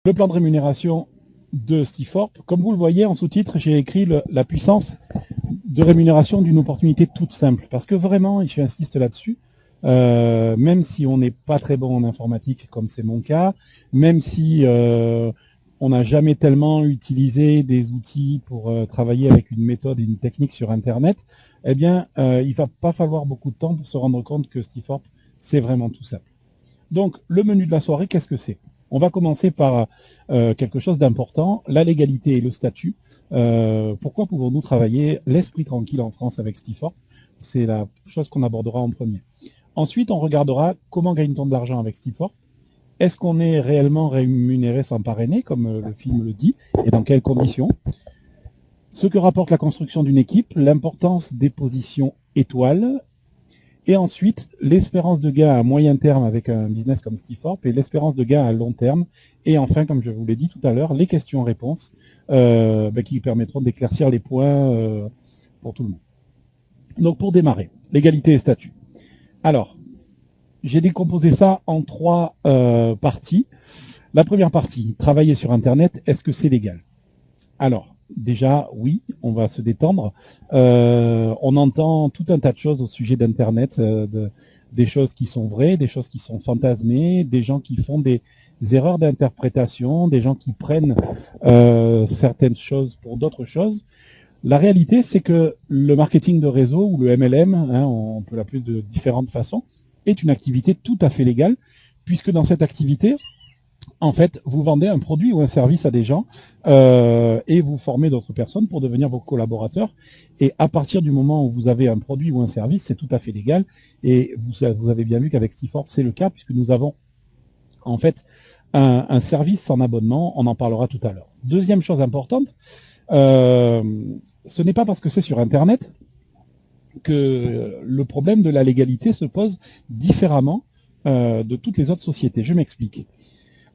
Le plan de rémunération de Stiforp, comme vous le voyez en sous-titre, j'ai écrit la puissance de rémunération d'une opportunité toute simple. Parce que vraiment, et j'insiste là-dessus, même si on n'est pas très bon en informatique, comme c'est mon cas, même si on n'a jamais tellement utilisé des outils pour travailler avec une méthode et une technique sur Internet, eh bien, il va pas falloir beaucoup de temps pour se rendre compte que Stiforp, c'est vraiment tout simple. Donc, le menu de la soirée, qu'est-ce que c'est? On va commencer par quelque chose d'important, la légalité et le statut. Pourquoi pouvons-nous travailler l'esprit tranquille en France avec Stiforp? C'est la chose qu'on abordera en premier. Ensuite, on regardera comment gagne-t-on de l'argent avec Stiforp. Est-ce qu'on est réellement rémunéré sans parrainer, comme le film le dit, et dans quelles conditions? Ce que rapporte la construction d'une équipe, l'importance des positions étoiles, et ensuite, l'espérance de gain à moyen terme avec un business comme Stiforp et l'espérance de gain à long terme. Et enfin, comme je vous l'ai dit tout à l'heure, les questions-réponses qui permettront d'éclaircir les points pour tout le monde. Donc pour démarrer, légalité et statut. Alors, j'ai décomposé ça en trois parties. La première partie, travailler sur Internet, est-ce que c'est légal? Alors, déjà, oui, on va se détendre. On entend tout un tas de choses au sujet d'Internet, des choses qui sont vraies, des choses qui sont fantasmées, des gens qui font des erreurs d'interprétation, des gens qui prennent certaines choses pour d'autres choses. La réalité, c'est que le marketing de réseau, ou le MLM, on peut l'appeler de différentes façons, est une activité tout à fait légale, puisque dans cette activité, en fait, vous vendez un produit ou un service à des gens et vous formez d'autres personnes pour devenir vos collaborateurs. Et à partir du moment où vous avez un produit ou un service, c'est tout à fait légal. Et vous avez bien vu qu'avec Stiforp, c'est le cas, puisque nous avons en fait un service en abonnement. On en parlera tout à l'heure. Deuxième chose importante, ce n'est pas parce que c'est sur Internet que le problème de la légalité se pose différemment de toutes les autres sociétés. Je m'explique.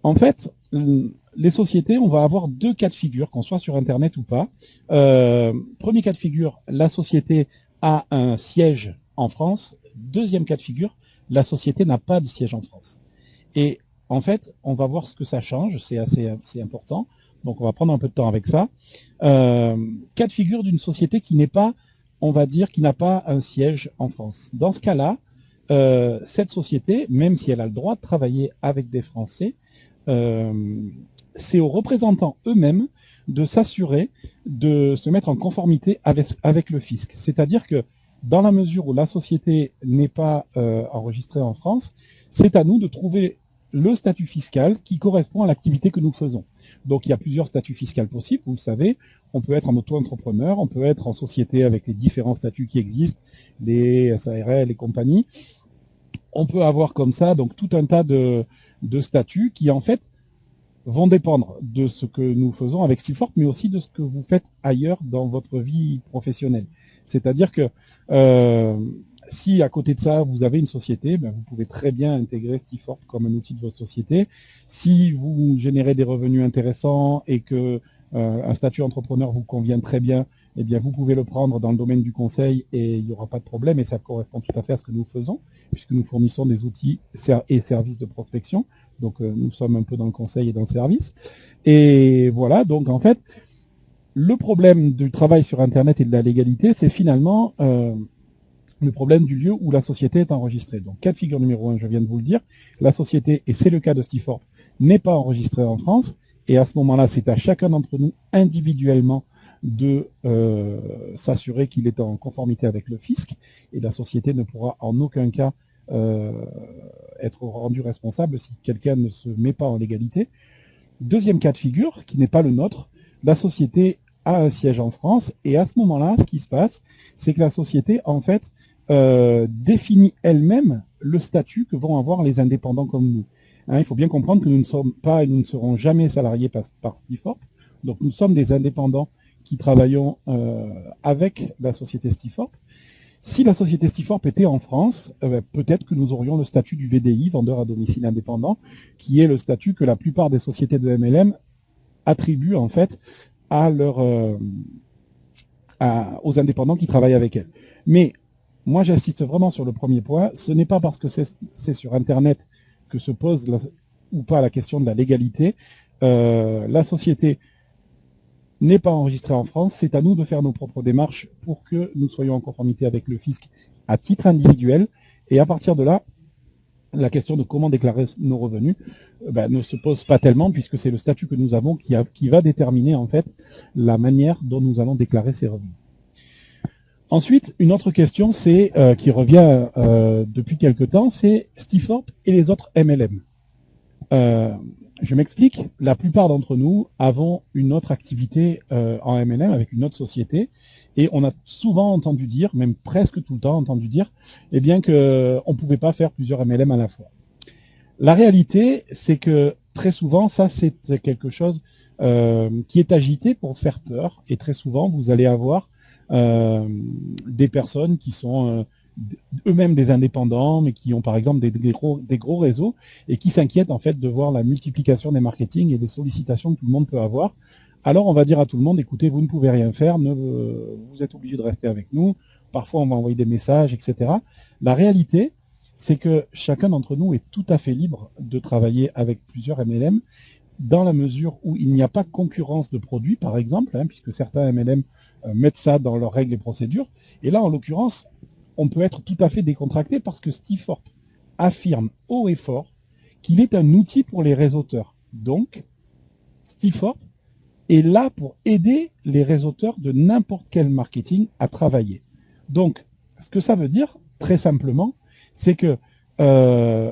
En fait, les sociétés, on va avoir deux cas de figure, qu'on soit sur Internet ou pas. Premier cas de figure, la société a un siège en France. Deuxième cas de figure, la société n'a pas de siège en France. Et en fait, on va voir ce que ça change, c'est assez important. Donc on va prendre un peu de temps avec ça. Cas de figure d'une société qui n'est pas, on va dire, qui n'a pas un siège en France. Dans ce cas-là, cette société, même si elle a le droit de travailler avec des Français, c'est aux représentants eux-mêmes de s'assurer de se mettre en conformité avec le fisc. C'est-à-dire que dans la mesure où la société n'est pas enregistrée en France, c'est à nous de trouver le statut fiscal qui correspond à l'activité que nous faisons. Donc il y a plusieurs statuts fiscaux possibles, vous le savez. On peut être en auto-entrepreneur, on peut être en société avec les différents statuts qui existent, les SARL et compagnie. On peut avoir comme ça donc tout un tas de statuts qui en fait vont dépendre de ce que nous faisons avec Stiforp, mais aussi de ce que vous faites ailleurs dans votre vie professionnelle. C'est-à-dire que si à côté de ça, vous avez une société, ben, vous pouvez très bien intégrer Stiforp comme un outil de votre société. Si vous générez des revenus intéressants et que un statut entrepreneur vous convient très bien, eh bien vous pouvez le prendre dans le domaine du conseil et il n'y aura pas de problème et ça correspond tout à fait à ce que nous faisons, puisque nous fournissons des outils et services de prospection. Donc nous sommes un peu dans le conseil et dans le service. Et voilà, donc en fait, le problème du travail sur Internet et de la légalité, c'est finalement le problème du lieu où la société est enregistrée. Donc cas de figure numéro 1, je viens de vous le dire, la société, et c'est le cas de Stiforp, n'est pas enregistrée en France, et à ce moment-là, c'est à chacun d'entre nous individuellement de s'assurer qu'il est en conformité avec le fisc, et la société ne pourra en aucun cas être rendu responsable si quelqu'un ne se met pas en légalité. Deuxième cas de figure, qui n'est pas le nôtre, la société a un siège en France, et à ce moment-là, ce qui se passe, c'est que la société, en fait, définit elle-même le statut que vont avoir les indépendants comme nous. Hein, il faut bien comprendre que nous ne sommes pas et nous ne serons jamais salariés par Stiforp, donc nous sommes des indépendants qui travaillons avec la société Stiforp. Si la société Stiforp était en France, peut-être que nous aurions le statut du VDI, vendeur à domicile indépendant, qui est le statut que la plupart des sociétés de MLM attribuent en fait à aux indépendants qui travaillent avec elles. Mais moi j'insiste vraiment sur le premier point, ce n'est pas parce que c'est sur Internet que se pose ou pas la question de la légalité. la société n'est pas enregistrée en France, c'est à nous de faire nos propres démarches pour que nous soyons en conformité avec le fisc à titre individuel. Et à partir de là, la question de comment déclarer nos revenus ne se pose pas tellement, puisque c'est le statut que nous avons qui va déterminer en fait la manière dont nous allons déclarer ces revenus. Ensuite, une autre question qui revient depuis quelque temps, c'est Stifort et les autres MLM. Je m'explique, la plupart d'entre nous avons une autre activité en MLM avec une autre société, et on a souvent entendu dire, même presque tout le temps entendu dire, eh bien qu'on ne pouvait pas faire plusieurs MLM à la fois. La réalité, c'est que très souvent, ça c'est quelque chose qui est agité pour faire peur, et très souvent vous allez avoir des personnes qui sont eux-mêmes des indépendants, mais qui ont par exemple des gros réseaux et qui s'inquiètent en fait de voir la multiplication des marketing et des sollicitations que tout le monde peut avoir. Alors on va dire à tout le monde, écoutez, vous ne pouvez rien faire, vous êtes obligé de rester avec nous, parfois on va envoyer des messages, etc. La réalité, c'est que chacun d'entre nous est tout à fait libre de travailler avec plusieurs MLM, dans la mesure où il n'y a pas concurrence de produits, par exemple, puisque certains MLM mettent ça dans leurs règles et procédures. Et là, en l'occurrence, on peut être tout à fait décontracté parce que Stifort affirme haut et fort qu'il est un outil pour les réseauteurs. Donc, Stifort est là pour aider les réseauteurs de n'importe quel marketing à travailler. Donc, ce que ça veut dire, très simplement, c'est que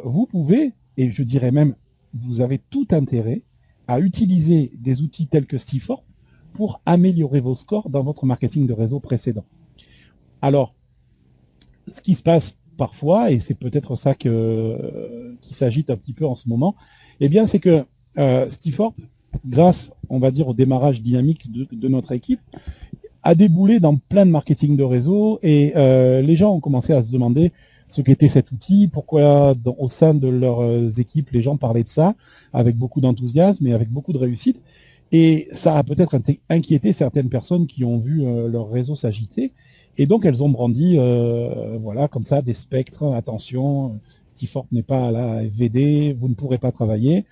vous pouvez, et je dirais même, vous avez tout intérêt à utiliser des outils tels que Stifort pour améliorer vos scores dans votre marketing de réseau précédent. Alors, ce qui se passe parfois, et c'est peut-être ça qui s'agite un petit peu en ce moment, eh bien c'est que Stifort, grâce, on va dire, au démarrage dynamique de notre équipe, a déboulé dans plein de marketing de réseau, et les gens ont commencé à se demander ce qu'était cet outil, pourquoi au sein de leurs équipes les gens parlaient de ça, avec beaucoup d'enthousiasme et avec beaucoup de réussite. Et ça a peut-être inquiété certaines personnes qui ont vu leur réseau s'agiter. Et donc elles ont brandi, voilà, comme ça, des spectres. Attention, Stifort n'est pas à la FVD, vous ne pourrez pas travailler.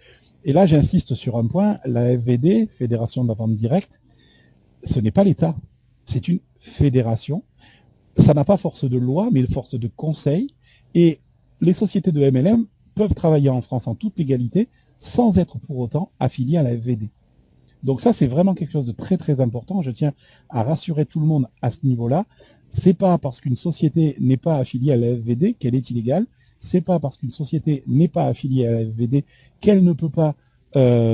Et là, j'insiste sur un point, la FVD, Fédération de la vente directe, ce n'est pas l'État, c'est une fédération. Ça n'a pas force de loi, mais force de conseil. Et les sociétés de MLM peuvent travailler en France en toute égalité, sans être pour autant affiliées à la FVD. Donc ça, c'est vraiment quelque chose de très très important. Je tiens à rassurer tout le monde à ce niveau-là. C'est pas parce qu'une société n'est pas affiliée à la FVD qu'elle est illégale. C'est pas parce qu'une société n'est pas affiliée à la FVD qu'elle ne peut pas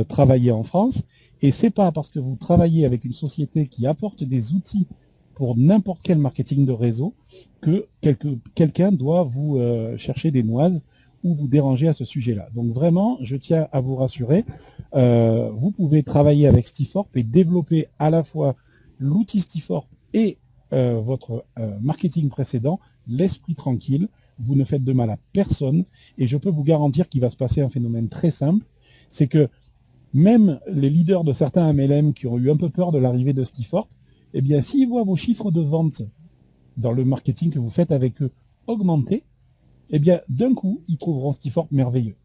travailler en France. Et c'est pas parce que vous travaillez avec une société qui apporte des outils pour n'importe quel marketing de réseau que quelqu'un doit vous chercher des noises ou vous déranger à ce sujet-là. Donc vraiment, je tiens à vous rassurer, vous pouvez travailler avec Stifort et développer à la fois l'outil Stifort et votre marketing précédent, l'esprit tranquille, vous ne faites de mal à personne, et je peux vous garantir qu'il va se passer un phénomène très simple, c'est que même les leaders de certains MLM qui ont eu un peu peur de l'arrivée de Stifort, eh bien s'ils voient vos chiffres de vente dans le marketing que vous faites avec eux augmenter, eh bien d'un coup, ils trouveront Stifort merveilleux.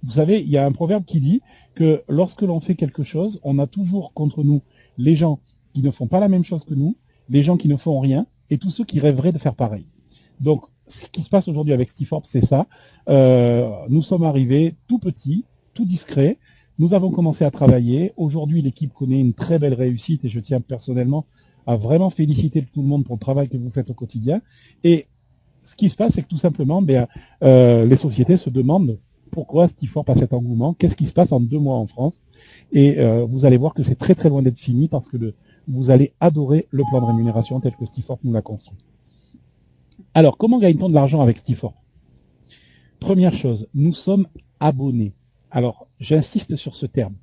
Vous savez, il y a un proverbe qui dit que lorsque l'on fait quelque chose, on a toujours contre nous les gens qui ne font pas la même chose que nous, les gens qui ne font rien, et tous ceux qui rêveraient de faire pareil. Donc, ce qui se passe aujourd'hui avec Stifort, c'est ça. Nous sommes arrivés tout petits, tout discrets. Nous avons commencé à travailler. Aujourd'hui, l'équipe connaît une très belle réussite, et je tiens personnellement à vraiment féliciter tout le monde pour le travail que vous faites au quotidien. Et ce qui se passe, c'est que tout simplement, les sociétés se demandent pourquoi Stifort a cet engouement, qu'est-ce qui se passe en 2 mois en France. Et vous allez voir que c'est très très loin d'être fini, parce que vous allez adorer le plan de rémunération tel que Stifort nous l'a construit. Alors, comment gagne-t-on de l'argent avec Stifort? Première chose, nous sommes abonnés. Alors, j'insiste sur ce terme.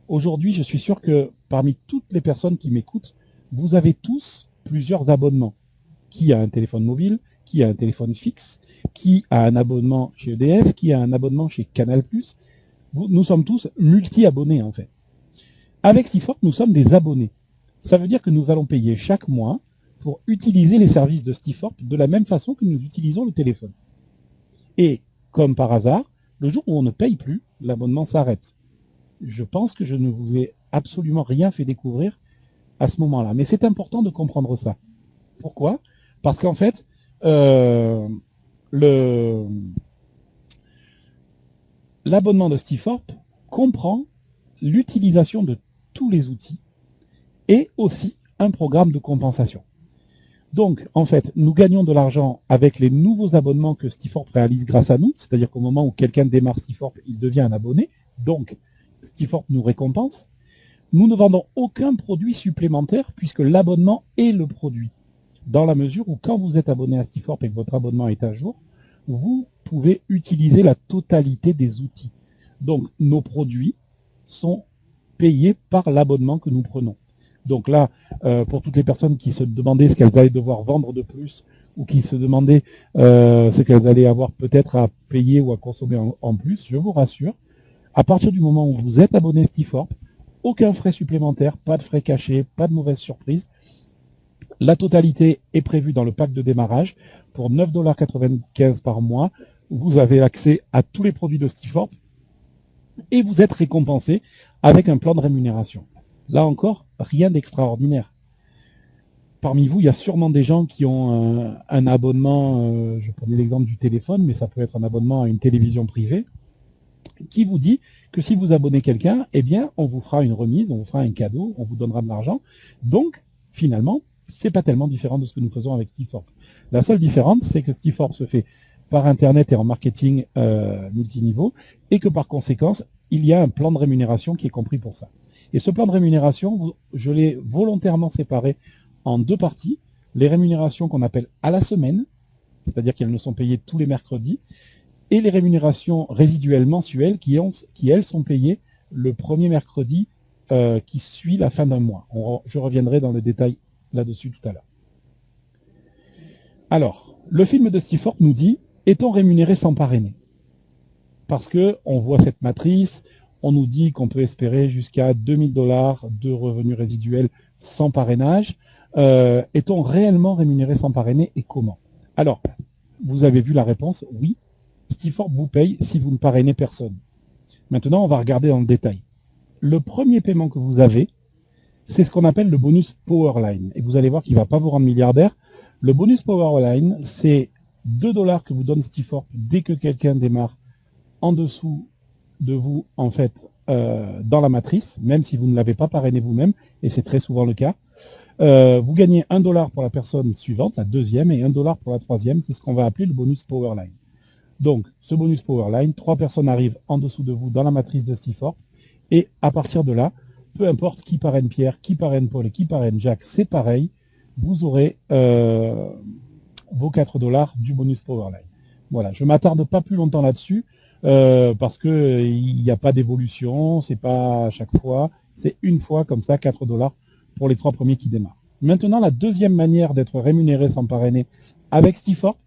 Aujourd'hui, je suis sûr que parmi toutes les personnes qui m'écoutent, vous avez tous plusieurs abonnements. Qui a un téléphone mobile, qui a un téléphone fixe, qui a un abonnement chez EDF, qui a un abonnement chez Canal+. Nous sommes tous multi-abonnés en fait. Avec Stifort, nous sommes des abonnés. Ça veut dire que nous allons payer chaque mois pour utiliser les services de Stifort de la même façon que nous utilisons le téléphone. Et, comme par hasard, le jour où on ne paye plus, l'abonnement s'arrête. Je pense que je ne vous ai absolument rien fait découvrir à ce moment-là. Mais c'est important de comprendre ça. Pourquoi? Parce qu'en fait, l'abonnement de Stiforp comprend l'utilisation de tous les outils et aussi un programme de compensation. Donc, en fait, nous gagnons de l'argent avec les nouveaux abonnements que Stiforp réalise grâce à nous, c'est-à-dire qu'au moment où quelqu'un démarre Stiforp, il devient un abonné, donc Stiforp nous récompense. Nous ne vendons aucun produit supplémentaire puisque l'abonnement est le produit. Dans la mesure où quand vous êtes abonné à Stiforp et que votre abonnement est à jour, vous pouvez utiliser la totalité des outils. Donc, nos produits sont payés par l'abonnement que nous prenons. Donc là, pour toutes les personnes qui se demandaient ce qu'elles allaient devoir vendre de plus ou qui se demandaient ce qu'elles allaient avoir peut-être à payer ou à consommer en plus, je vous rassure, à partir du moment où vous êtes abonné Stiforp, aucun frais supplémentaire, pas de frais cachés, pas de mauvaise surprise. La totalité est prévue dans le pack de démarrage. Pour 9,95 $ par mois, vous avez accès à tous les produits de Stiforp et vous êtes récompensé avec un plan de rémunération. Là encore, rien d'extraordinaire. Parmi vous, il y a sûrement des gens qui ont un abonnement, je prenais l'exemple du téléphone, mais ça peut être un abonnement à une télévision privée, qui vous dit que si vous abonnez quelqu'un, eh bien, on vous fera une remise, on vous fera un cadeau, on vous donnera de l'argent. Donc, finalement, c'est pas tellement différent de ce que nous faisons avec Stiforp. La seule différence, c'est que Stiforp se fait par Internet et en marketing multiniveau, et que par conséquence, il y a un plan de rémunération qui est compris pour ça. Et ce plan de rémunération, je l'ai volontairement séparé en deux parties. Les rémunérations qu'on appelle à la semaine, c'est-à-dire qu'elles ne sont payées tous les mercredis, et les rémunérations résiduelles mensuelles qui elles, sont payées le premier mercredi qui suit la fin d'un mois. Je reviendrai dans le détail là-dessus tout à l'heure. Alors, le film de Stiforp nous dit, est-on rémunéré sans parrainer? Parce que on voit cette matrice, on nous dit qu'on peut espérer jusqu'à 2000 $ de revenus résiduels sans parrainage. Est-on réellement rémunéré sans parrainer et comment? Alors, vous avez vu la réponse, oui. Stiforp vous paye si vous ne parrainez personne. Maintenant, on va regarder dans le détail. Le premier paiement que vous avez, c'est ce qu'on appelle le bonus Powerline. Et vous allez voir qu'il ne va pas vous rendre milliardaire. Le bonus Powerline, c'est 2 $ que vous donne Stiforp dès que quelqu'un démarre en dessous de vous, en fait, dans la matrice, même si vous ne l'avez pas parrainé vous-même, et c'est très souvent le cas. Vous gagnez 1 $ pour la personne suivante, la deuxième, et 1 $ pour la troisième. C'est ce qu'on va appeler le bonus Powerline. Donc, ce bonus Powerline, 3 personnes arrivent en dessous de vous dans la matrice de Stiforp, et à partir de là, peu importe qui parraine Pierre, qui parraine Paul et qui parraine Jacques, c'est pareil, vous aurez vos 4 $ du bonus Powerline. Voilà, je ne m'attarde pas plus longtemps là-dessus, parce qu'il n'y a pas d'évolution, c'est pas à chaque fois, c'est une fois comme ça, 4 $ pour les 3 premiers qui démarrent. Maintenant, la deuxième manière d'être rémunéré sans parrainer avec Stiforp,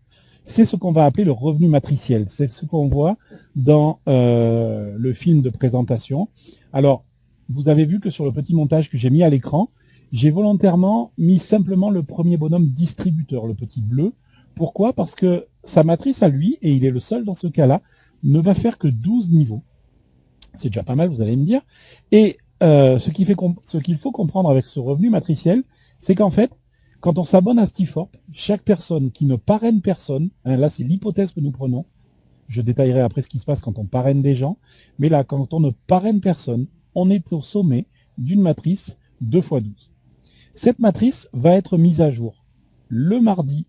c'est ce qu'on va appeler le revenu matriciel. C'est ce qu'on voit dans le film de présentation. Alors, vous avez vu que sur le petit montage que j'ai mis à l'écran, j'ai volontairement mis simplement le premier bonhomme distributeur, le petit bleu. Pourquoi? Parce que sa matrice à lui, et il est le seul dans ce cas-là, ne va faire que 12 niveaux. C'est déjà pas mal, vous allez me dire. Et ce qu'il faut comprendre avec ce revenu matriciel, c'est qu'en fait, quand on s'abonne à Stiforp, chaque personne qui ne parraine personne, hein, là c'est l'hypothèse que nous prenons, je détaillerai après ce qui se passe quand on parraine des gens, mais là quand on ne parraine personne, on est au sommet d'une matrice 2x12. Cette matrice va être mise à jour le mardi,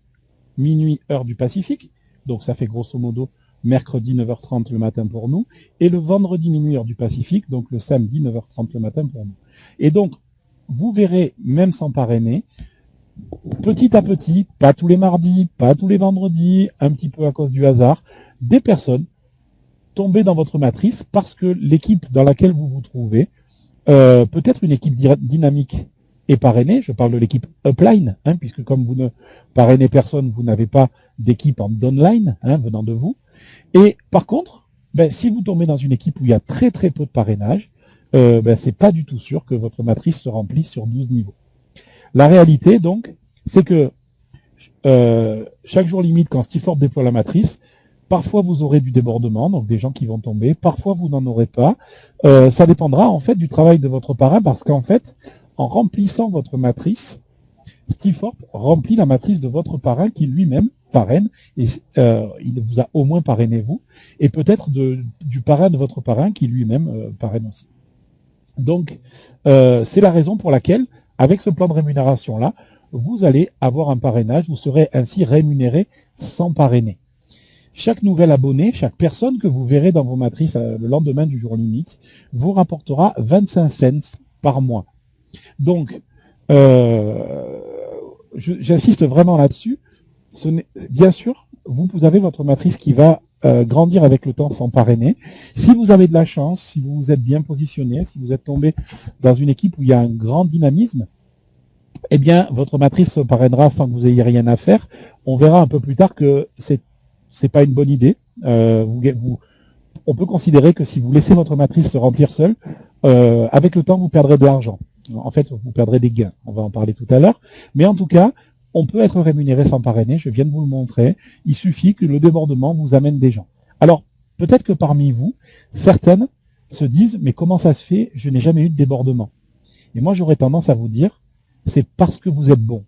minuit, heure du Pacifique, donc ça fait grosso modo mercredi 9h30 le matin pour nous, et le vendredi minuit, heure du Pacifique, donc le samedi 9h30 le matin pour nous. Et donc, vous verrez, même sans parrainer, petit à petit, pas tous les mardis, pas tous les vendredis, un petit peu à cause du hasard, des personnes tomber dans votre matrice parce que l'équipe dans laquelle vous vous trouvez, peut-être une équipe dynamique et parrainée, je parle de l'équipe upline, hein, puisque comme vous ne parrainez personne, vous n'avez pas d'équipe en downline, hein, venant de vous. Et par contre, si vous tombez dans une équipe où il y a très très peu de parrainage, c'est pas du tout sûr que votre matrice se remplisse sur 12 niveaux. La réalité, donc, c'est que chaque jour limite, quand Stiforp déploie la matrice, Parfois, vous aurez du débordement, donc des gens qui vont tomber. Parfois, vous n'en aurez pas. Ça dépendra en fait du travail de votre parrain, parce qu'en fait, en remplissant votre matrice, Stiforp remplit la matrice de votre parrain qui lui-même parraine, et il vous a au moins parrainé vous, et peut-être du parrain de votre parrain qui lui-même parraine aussi. Donc, c'est la raison pour laquelle, avec ce plan de rémunération-là, vous allez avoir un parrainage, vous serez ainsi rémunéré sans parrainer. Chaque nouvel abonné, chaque personne que vous verrez dans vos matrices le lendemain du jour limite, vous rapportera 25 cents par mois. Donc, j'insiste vraiment là-dessus. Bien sûr, vous avez votre matrice qui va grandir avec le temps sans parrainer. Si vous avez de la chance, si vous vous êtes bien positionné, si vous êtes tombé dans une équipe où il y a un grand dynamisme, eh bien, votre matrice se parrainera sans que vous ayez rien à faire. On verra un peu plus tard que c'est pas une bonne idée. On peut considérer que si vous laissez votre matrice se remplir seule, avec le temps, vous perdrez de l'argent. En fait, vous perdrez des gains. On va en parler tout à l'heure. Mais en tout cas, on peut être rémunéré sans parrainer. Je viens de vous le montrer. Il suffit que le débordement vous amène des gens. Alors, peut-être que parmi vous, certaines se disent, mais comment ça se fait? Je n'ai jamais eu de débordement. Et moi, j'aurais tendance à vous dire, c'est parce que vous êtes bon.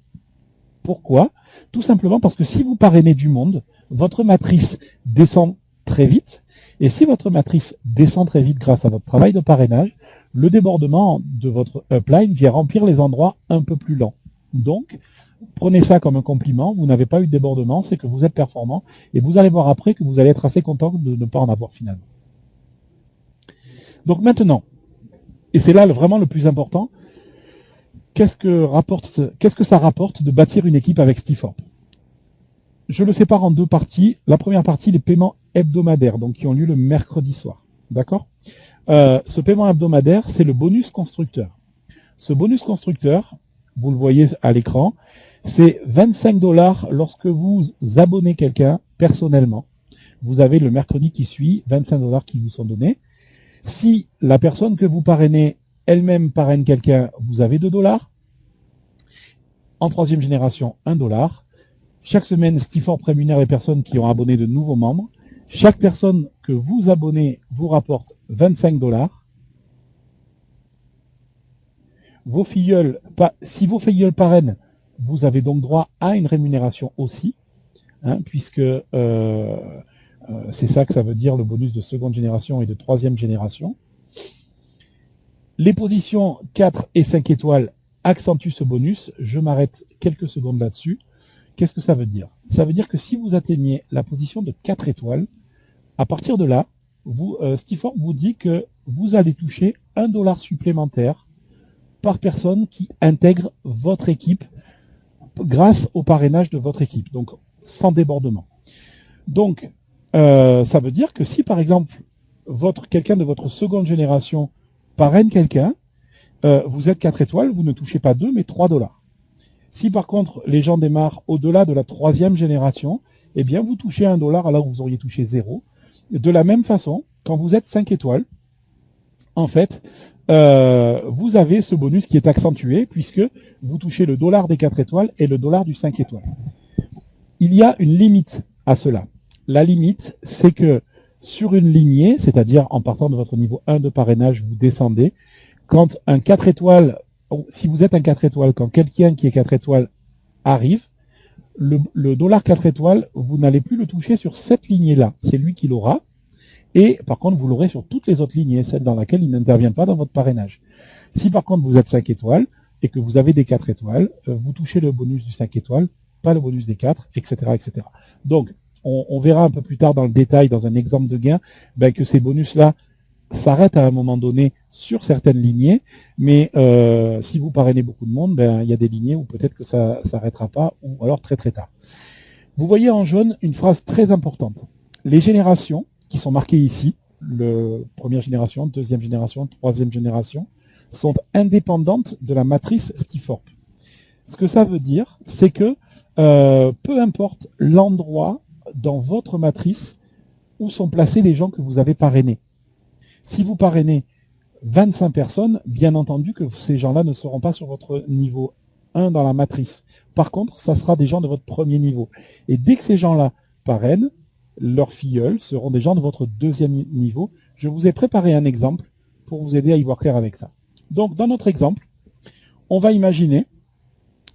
Pourquoi? Tout simplement parce que si vous parrainez du monde, votre matrice descend très vite. Et si votre matrice descend très vite grâce à votre travail de parrainage, le débordement de votre upline vient remplir les endroits un peu plus lents. Donc, prenez ça comme un compliment. Vous n'avez pas eu de débordement, c'est que vous êtes performant. Et vous allez voir après que vous allez être assez content de ne pas en avoir finalement. Donc maintenant, et c'est là vraiment le plus important, qu'est-ce que ça rapporte de bâtir une équipe avec Stiforp? Je le sépare en deux parties. La première partie, les paiements hebdomadaires, donc qui ont lieu le mercredi soir. D'accord? Ce paiement hebdomadaire, c'est le bonus constructeur. Ce bonus constructeur, vous le voyez à l'écran, c'est 25 $ lorsque vous abonnez quelqu'un personnellement. Vous avez le mercredi qui suit 25 $ qui vous sont donnés. Si la personne que vous parrainez elle-même parraine quelqu'un, vous avez 2 $. En troisième génération, 1 $. Chaque semaine, Stiforp rémunère les personnes qui ont abonné de nouveaux membres. Chaque personne que vous abonnez vous rapporte 25 $. Si vos filleuls parrainent, vous avez donc droit à une rémunération aussi, puisque c'est ça que ça veut dire le bonus de seconde génération et de troisième génération. Les positions 4 et 5 étoiles accentuent ce bonus. Je m'arrête quelques secondes là-dessus. Qu'est-ce que ça veut dire? Ça veut dire que si vous atteignez la position de 4 étoiles, à partir de là, Stiforp vous dit que vous allez toucher 1 $ supplémentaire par personne qui intègre votre équipe grâce au parrainage de votre équipe, donc sans débordement. Donc, ça veut dire que si par exemple, quelqu'un de votre seconde génération parraine quelqu'un, vous êtes 4 étoiles, vous ne touchez pas 2, mais 3 $. Si par contre, les gens démarrent au-delà de la troisième génération, eh bien, vous touchez 1 $ alors vous auriez touché 0. De la même façon, quand vous êtes 5 étoiles, en fait, vous avez ce bonus qui est accentué puisque vous touchez le $ des 4 étoiles et le $ du 5 étoiles. Il y a une limite à cela. La limite, c'est que sur une lignée, c'est-à-dire en partant de votre niveau 1 de parrainage, vous descendez. Quand un 4 étoiles, si vous êtes un 4 étoiles, quand quelqu'un qui est 4 étoiles arrive, le $ 4 étoiles, vous n'allez plus le toucher sur cette lignée-là. C'est lui qui l'aura. Et par contre, vous l'aurez sur toutes les autres lignées, celles dans laquelle il n'intervient pas dans votre parrainage. Si par contre vous êtes 5 étoiles et que vous avez des 4 étoiles, vous touchez le bonus du 5 étoiles, pas le bonus des 4, etc. etc. Donc, on verra un peu plus tard dans le détail, dans un exemple de gain, que ces bonus-là s'arrêtent à un moment donné sur certaines lignées, mais si vous parrainez beaucoup de monde, il y a des lignées où peut-être que ça s'arrêtera pas, ou alors très très tard. Vous voyez en jaune une phrase très importante. Les générations qui sont marquées ici, première génération, deuxième génération, troisième génération, sont indépendantes de la matrice Stiforp. Ce que ça veut dire, c'est que peu importe l'endroit dans votre matrice où sont placés les gens que vous avez parrainés. Si vous parrainez 25 personnes, bien entendu que ces gens-là ne seront pas sur votre niveau 1 dans la matrice. Par contre, ça sera des gens de votre premier niveau. Et dès que ces gens-là parrainent, leurs filleuls seront des gens de votre deuxième niveau. Je vous ai préparé un exemple pour vous aider à y voir clair avec ça. Donc, dans notre exemple, on va imaginer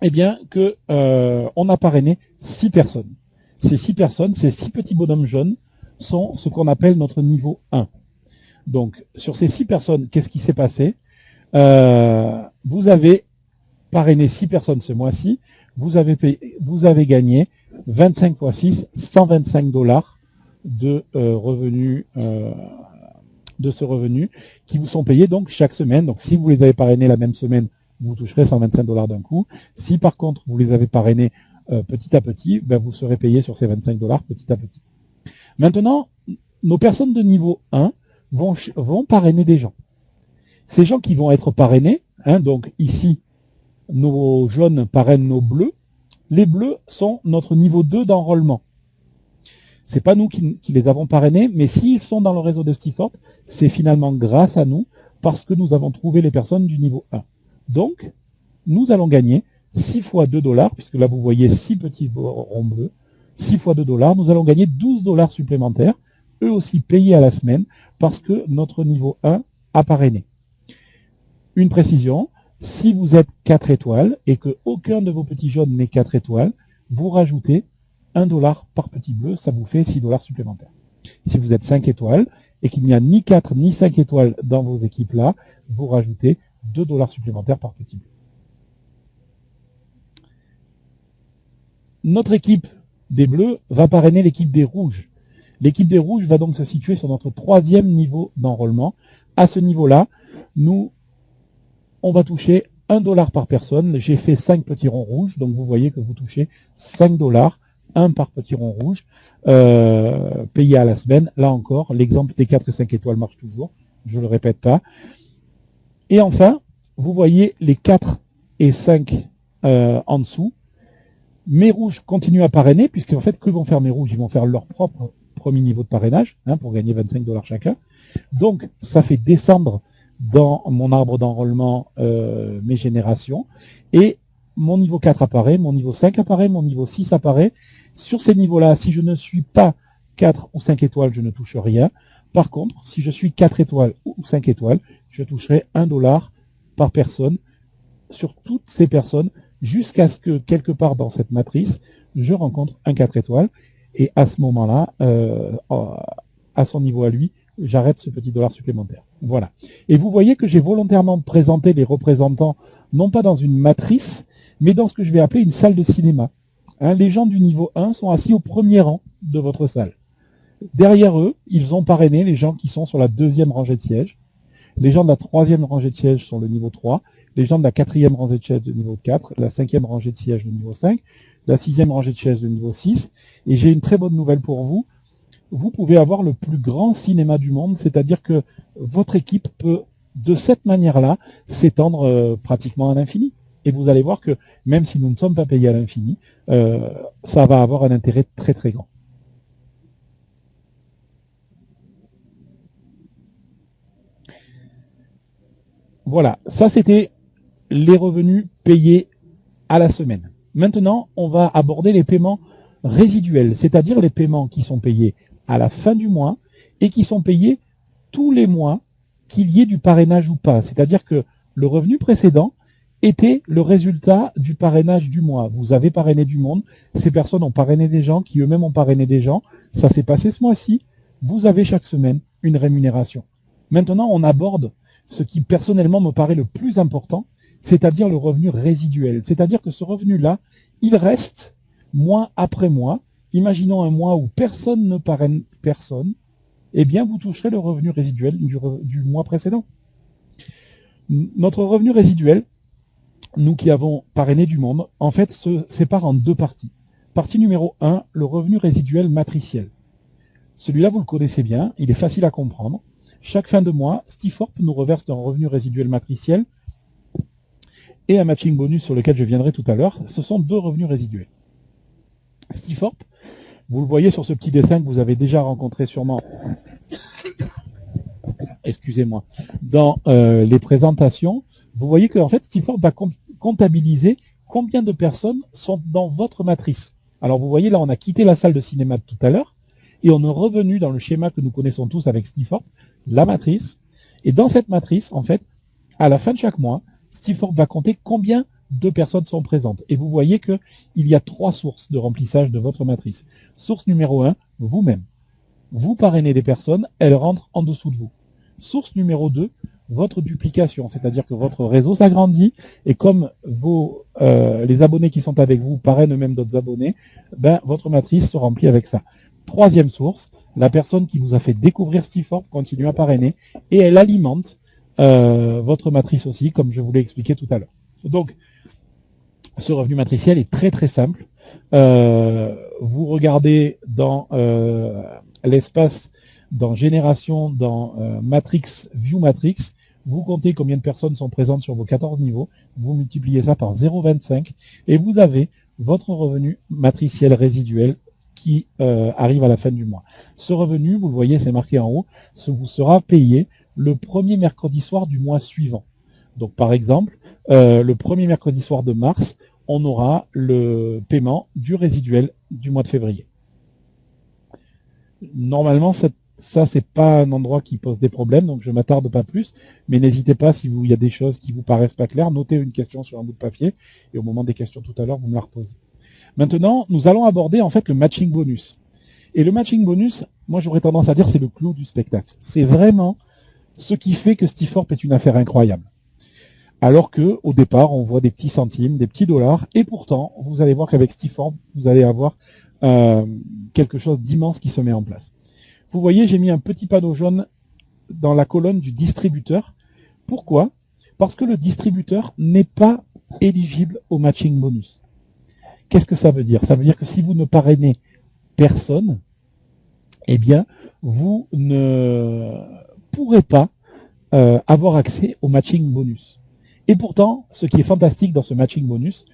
eh bien, que on a parrainé 6 personnes. Ces 6 personnes, ces 6 petits bonhommes jaunes, sont ce qu'on appelle notre niveau 1. Donc, sur ces 6 personnes, qu'est-ce qui s'est passé? Vous avez parrainé 6 personnes ce mois-ci, vous avez gagné 25 fois 6, 125 $ de revenus, de ce revenu qui vous sont payés donc chaque semaine. Donc, si vous les avez parrainés la même semaine, vous toucherez 125 $ d'un coup. Si par contre vous les avez parrainés petit à petit, ben, vous serez payé sur ces 25 $ petit à petit. Maintenant, nos personnes de niveau 1 vont parrainer des gens. Ces gens qui vont être parrainés, donc ici, nos jaunes parrainent nos bleus. Les bleus sont notre niveau 2 d'enrôlement. C'est pas nous qui les avons parrainés, mais s'ils sont dans le réseau de Stiforp, c'est finalement grâce à nous, parce que nous avons trouvé les personnes du niveau 1. Donc, nous allons gagner 6 fois 2 $, puisque là vous voyez 6 petits ronds bleus, 6 fois 2 $, nous allons gagner 12 $ supplémentaires, eux aussi payés à la semaine, parce que notre niveau 1 a parrainé. Une précision, si vous êtes 4 étoiles et que aucun de vos petits jaunes n'est 4 étoiles, vous rajoutez 1 $ par petit bleu, ça vous fait 6 $ supplémentaires. Si vous êtes 5 étoiles et qu'il n'y a ni 4 ni 5 étoiles dans vos équipes-là, vous rajoutez 2 $ supplémentaires par petit bleu. Notre équipe des bleus va parrainer l'équipe des rouges. L'équipe des rouges va donc se situer sur notre 3e niveau d'enrôlement. À ce niveau-là, on va toucher 1 $ par personne. J'ai fait 5 petits ronds rouges, donc vous voyez que vous touchez 5 $, 1 par petit rond rouge, payé à la semaine. Là encore, l'exemple des 4 et 5 étoiles marche toujours, je ne le répète pas. Et enfin, vous voyez les 4 et 5 en dessous. Mes rouges continuent à parrainer, puisque en fait, que vont faire mes rouges? Ils vont faire leur propre premier niveau de parrainage, pour gagner 25 $ chacun. Donc, ça fait descendre dans mon arbre d'enrôlement mes générations. Et mon niveau 4 apparaît, mon niveau 5 apparaît, mon niveau 6 apparaît. Sur ces niveaux-là, si je ne suis pas 4 ou 5 étoiles, je ne touche rien. Par contre, si je suis 4 étoiles ou 5 étoiles, je toucherai 1 $ par personne sur toutes ces personnes, jusqu'à ce que, quelque part dans cette matrice, je rencontre un 4 étoiles. Et à ce moment-là, à son niveau à lui, j'arrête ce petit $ supplémentaire. Voilà. Et vous voyez que j'ai volontairement présenté les représentants, non pas dans une matrice, mais dans ce que je vais appeler une salle de cinéma. Les gens du niveau 1 sont assis au premier rang de votre salle. Derrière eux, ils ont parrainé les gens qui sont sur la 2e rangée de sièges. Les gens de la 3e rangée de sièges sont le niveau 3. Les gens de la 4e rangée de sièges de niveau 4. La 5e rangée de sièges de niveau 5. La 6e rangée de sièges de niveau 6. Et j'ai une très bonne nouvelle pour vous. Vous pouvez avoir le plus grand cinéma du monde, c'est-à-dire que votre équipe peut, de cette manière-là, s'étendre pratiquement à l'infini. Et vous allez voir que, même si nous ne sommes pas payés à l'infini, ça va avoir un intérêt très très grand. Voilà, ça c'était les revenus payés à la semaine. Maintenant, on va aborder les paiements résiduels, c'est-à-dire les paiements qui sont payés à la fin du mois et qui sont payés tous les mois, qu'il y ait du parrainage ou pas. C'est-à-dire que le revenu précédent était le résultat du parrainage du mois. Vous avez parrainé du monde, ces personnes ont parrainé des gens qui eux-mêmes ont parrainé des gens, ça s'est passé ce mois-ci, vous avez chaque semaine une rémunération. Maintenant, on aborde ce qui personnellement me paraît le plus important, c'est-à-dire le revenu résiduel. C'est-à-dire que ce revenu-là, il reste mois après mois. Imaginons un mois où personne ne parraine personne, eh bien vous toucherez le revenu résiduel du mois précédent. Notre revenu résiduel, nous qui avons parrainé du monde, en fait se sépare en 2 parties. Partie numéro 1, le revenu résiduel matriciel. Celui-là, vous le connaissez bien, il est facile à comprendre. Chaque fin de mois, Stiforp nous reverse un revenu résiduel matriciel et un matching bonus sur lequel je viendrai tout à l'heure. Ce sont 2 revenus résiduels. Stiforp, vous le voyez sur ce petit dessin que vous avez déjà rencontré sûrement, excusez-moi, dans les présentations. Vous voyez que en fait, Stiforp va comptabiliser combien de personnes sont dans votre matrice. Alors vous voyez là, on a quitté la salle de cinéma de tout à l'heure, et on est revenu dans le schéma que nous connaissons tous avec Stiforp, la matrice. Et dans cette matrice, en fait, à la fin de chaque mois, Stiforp va compter combien de personnes sont présentes. Et vous voyez qu'il y a 3 sources de remplissage de votre matrice. Source numéro 1, vous-même. Vous parrainez des personnes, elles rentrent en dessous de vous. Source numéro 2, votre duplication, c'est-à-dire que votre réseau s'agrandit et comme les abonnés qui sont avec vous parrainent eux-mêmes d'autres abonnés, ben, votre matrice se remplit avec ça. Troisième source, la personne qui vous a fait découvrir Stiforp continue à parrainer et elle alimente votre matrice aussi, comme je vous l'ai expliqué tout à l'heure. Donc, ce revenu matriciel est très très simple. Vous regardez dans l'espace, dans Génération, dans Matrix, View Matrix, vous comptez combien de personnes sont présentes sur vos 14 niveaux, vous multipliez ça par 0,25 et vous avez votre revenu matriciel résiduel qui arrive à la fin du mois. Ce revenu, vous le voyez, c'est marqué en haut, vous sera payé le premier mercredi soir du mois suivant. Donc par exemple, le premier mercredi soir de mars, on aura le paiement du résiduel du mois de février. Normalement, ça, c'est pas un endroit qui pose des problèmes, donc je m'attarde pas plus, mais n'hésitez pas, si il y a des choses qui vous paraissent pas claires, notez une question sur un bout de papier, et au moment des questions tout à l'heure, vous me la reposez. Maintenant, nous allons aborder en fait le matching bonus. Et le matching bonus, moi j'aurais tendance à dire, c'est le clou du spectacle. C'est vraiment ce qui fait que Stiforp est une affaire incroyable. Alors que au départ, on voit des petits centimes, des petits dollars, et pourtant, vous allez voir qu'avec Stiforp, vous allez avoir quelque chose d'immense qui se met en place. Vous voyez, j'ai mis un petit panneau jaune dans la colonne du distributeur. Pourquoi? Parce que le distributeur n'est pas éligible au matching bonus. Qu'est-ce que ça veut dire? Ça veut dire que si vous ne parrainez personne, eh bien, vous ne pourrez pas avoir accès au matching bonus. Et pourtant, ce qui est fantastique dans ce matching bonus,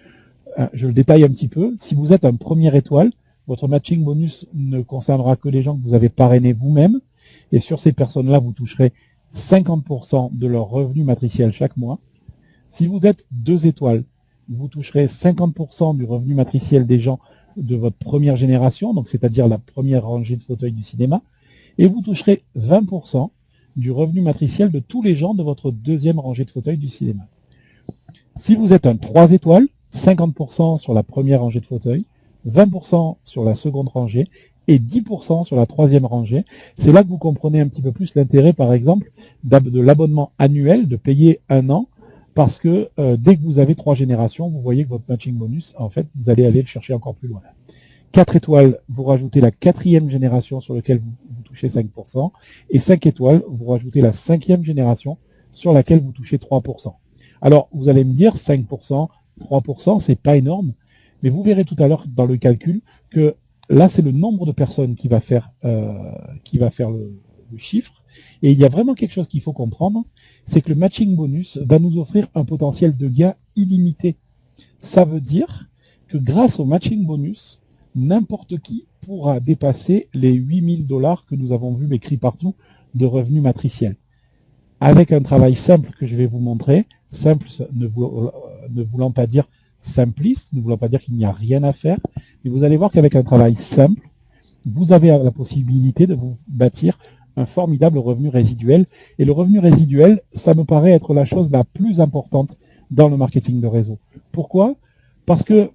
je le détaille un petit peu, si vous êtes un première étoile, votre matching bonus ne concernera que les gens que vous avez parrainés vous-même, et sur ces personnes-là, vous toucherez 50% de leur revenu matriciel chaque mois. Si vous êtes 2 étoiles, vous toucherez 50% du revenu matriciel des gens de votre première génération, donc c'est-à-dire la première rangée de fauteuils du cinéma, et vous toucherez 20% du revenu matriciel de tous les gens de votre deuxième rangée de fauteuils du cinéma. Si vous êtes un 3 étoiles, 50% sur la première rangée de fauteuils, 20% sur la seconde rangée et 10% sur la troisième rangée. C'est là que vous comprenez un petit peu plus l'intérêt, par exemple, de l'abonnement annuel, de payer 1 an, parce que dès que vous avez 3 générations, vous voyez que votre matching bonus, en fait, vous allez aller le chercher encore plus loin. 4 étoiles, vous rajoutez la 4e génération sur laquelle vous touchez 5%, et 5 étoiles, vous rajoutez la 5e génération sur laquelle vous touchez 3%. Alors, vous allez me dire, 5%, 3%, c'est pas énorme, mais vous verrez tout à l'heure dans le calcul que là, c'est le nombre de personnes qui va faire le chiffre. Et il y a vraiment quelque chose qu'il faut comprendre, c'est que le matching bonus va nous offrir un potentiel de gain illimité. Ça veut dire que grâce au matching bonus, n'importe qui pourra dépasser les 8 000 $ que nous avons vu écrits partout de revenus matriciels. Avec un travail simple que je vais vous montrer, simple ne voulant pas dire simpliste, ne voulant pas dire qu'il n'y a rien à faire, mais vous allez voir qu'avec un travail simple, vous avez la possibilité de vous bâtir un formidable revenu résiduel. Et le revenu résiduel, ça me paraît être la chose la plus importante dans le marketing de réseau. Pourquoi? Parce que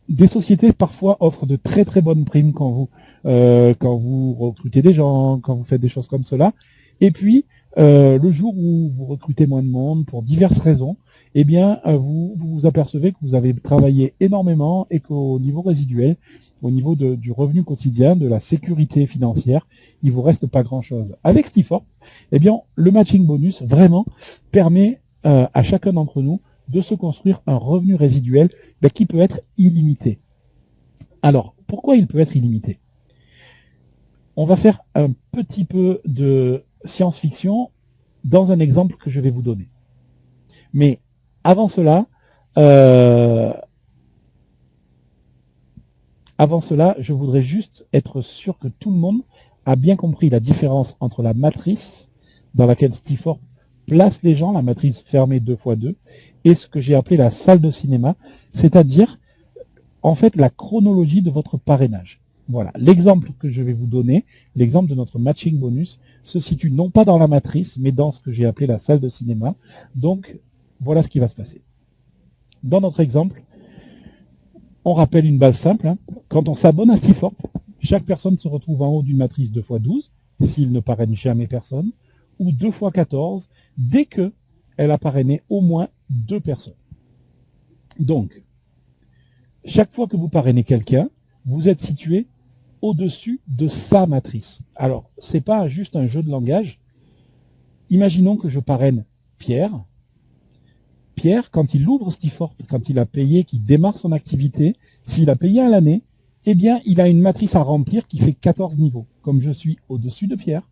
des sociétés parfois offrent de très très bonnes primes quand vous recrutez des gens, quand vous faites des choses comme cela. Et puis, le jour où vous recrutez moins de monde pour diverses raisons, eh bien, vous vous apercevez que vous avez travaillé énormément et qu'au niveau résiduel, au niveau du revenu quotidien, de la sécurité financière, il vous reste pas grand-chose. Avec Stiforp, eh bien, le matching bonus vraiment permet à chacun d'entre nous de se construire un revenu résiduel qui peut être illimité. Alors, pourquoi il peut être illimité? On va faire un petit peu de science-fiction dans un exemple que je vais vous donner. Mais avant cela, je voudrais juste être sûr que tout le monde a bien compris la différence entre la matrice dans laquelle Stiforp place les gens, la matrice fermée 2x2, et ce que j'ai appelé la salle de cinéma, c'est-à-dire en fait la chronologie de votre parrainage. Voilà, l'exemple que je vais vous donner, l'exemple de notre matching bonus, se situe non pas dans la matrice, mais dans ce que j'ai appelé la salle de cinéma. Donc, voilà ce qui va se passer. Dans notre exemple, on rappelle une base simple. Quand on s'abonne à Stiforp, chaque personne se retrouve en haut d'une matrice 2 x 12, s'il ne parraine jamais personne, ou 2 x 14, dès qu'elle a parrainé au moins 2 personnes. Donc, chaque fois que vous parrainez quelqu'un, vous êtes situé au-dessus de sa matrice. Alors, ce n'est pas juste un jeu de langage. Imaginons que je parraine Pierre. Pierre, quand il ouvre Stiforp, quand il a payé, qu'il démarre son activité, s'il a payé à l'année, eh bien, il a une matrice à remplir qui fait 14 niveaux. Comme je suis au-dessus de Pierre,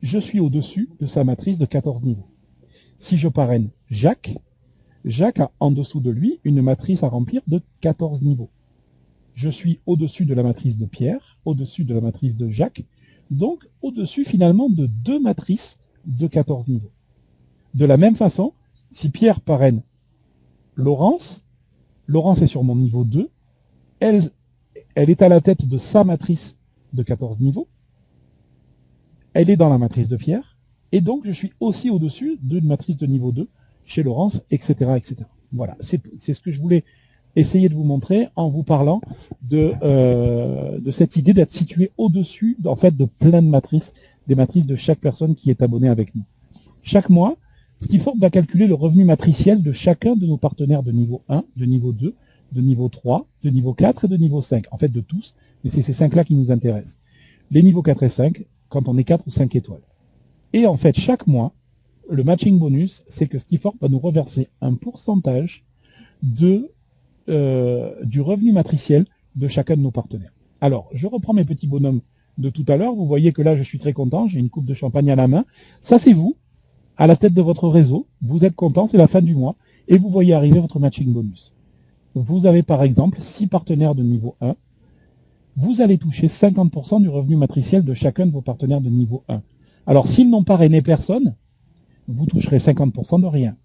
je suis au-dessus de sa matrice de 14 niveaux. Si je parraine Jacques, Jacques a en dessous de lui une matrice à remplir de 14 niveaux. Je suis au-dessus de la matrice de Pierre, au-dessus de la matrice de Jacques, donc au-dessus finalement de 2 matrices de 14 niveaux. De la même façon, si Pierre parraine Laurence, Laurence est sur mon niveau 2, elle est à la tête de sa matrice de 14 niveaux, elle est dans la matrice de Pierre, et donc je suis aussi au-dessus d'une matrice de niveau 2 chez Laurence, etc. etc. Voilà, c'est ce que je voulais essayer de vous montrer en vous parlant de cette idée d'être situé au-dessus en fait, de plein de matrices, des matrices de chaque personne qui est abonnée avec nous. Chaque mois, Stiforp va calculer le revenu matriciel de chacun de nos partenaires de niveau 1, de niveau 2, de niveau 3, de niveau 4 et de niveau 5. En fait, de tous, mais c'est ces 5-là qui nous intéressent. Les niveaux 4 et 5, quand on est 4 ou 5 étoiles. Et en fait, chaque mois, le matching bonus, c'est que Stiforp va nous reverser un pourcentage du revenu matriciel de chacun de nos partenaires. Alors, je reprends mes petits bonhommes de tout à l'heure. Vous voyez que là, je suis très content. J'ai une coupe de champagne à la main. Ça, c'est vous, à la tête de votre réseau. Vous êtes content, c'est la fin du mois. Et vous voyez arriver votre matching bonus. Vous avez par exemple 6 partenaires de niveau 1. Vous allez toucher 50% du revenu matriciel de chacun de vos partenaires de niveau 1. Alors, s'ils n'ont parrainé personne, vous toucherez 50% de rien.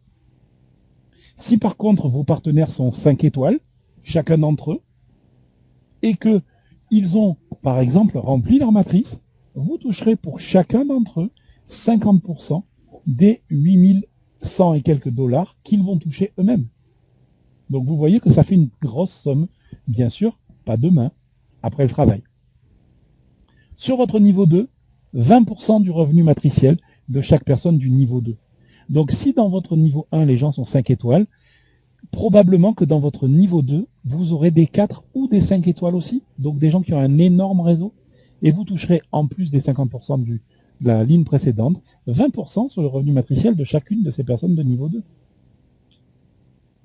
Si par contre vos partenaires sont 5 étoiles, chacun d'entre eux, et qu'ils ont par exemple rempli leur matrice, vous toucherez pour chacun d'entre eux 50% des 8100 et quelques dollars qu'ils vont toucher eux-mêmes. Donc vous voyez que ça fait une grosse somme, bien sûr, pas demain, après le travail. Sur votre niveau 2, 20% du revenu matriciel de chaque personne du niveau 2. Donc si dans votre niveau 1, les gens sont 5 étoiles, probablement que dans votre niveau 2, vous aurez des 4 ou des 5 étoiles aussi, donc des gens qui ont un énorme réseau, et vous toucherez en plus des 50% de la ligne précédente, 20% sur le revenu matriciel de chacune de ces personnes de niveau 2.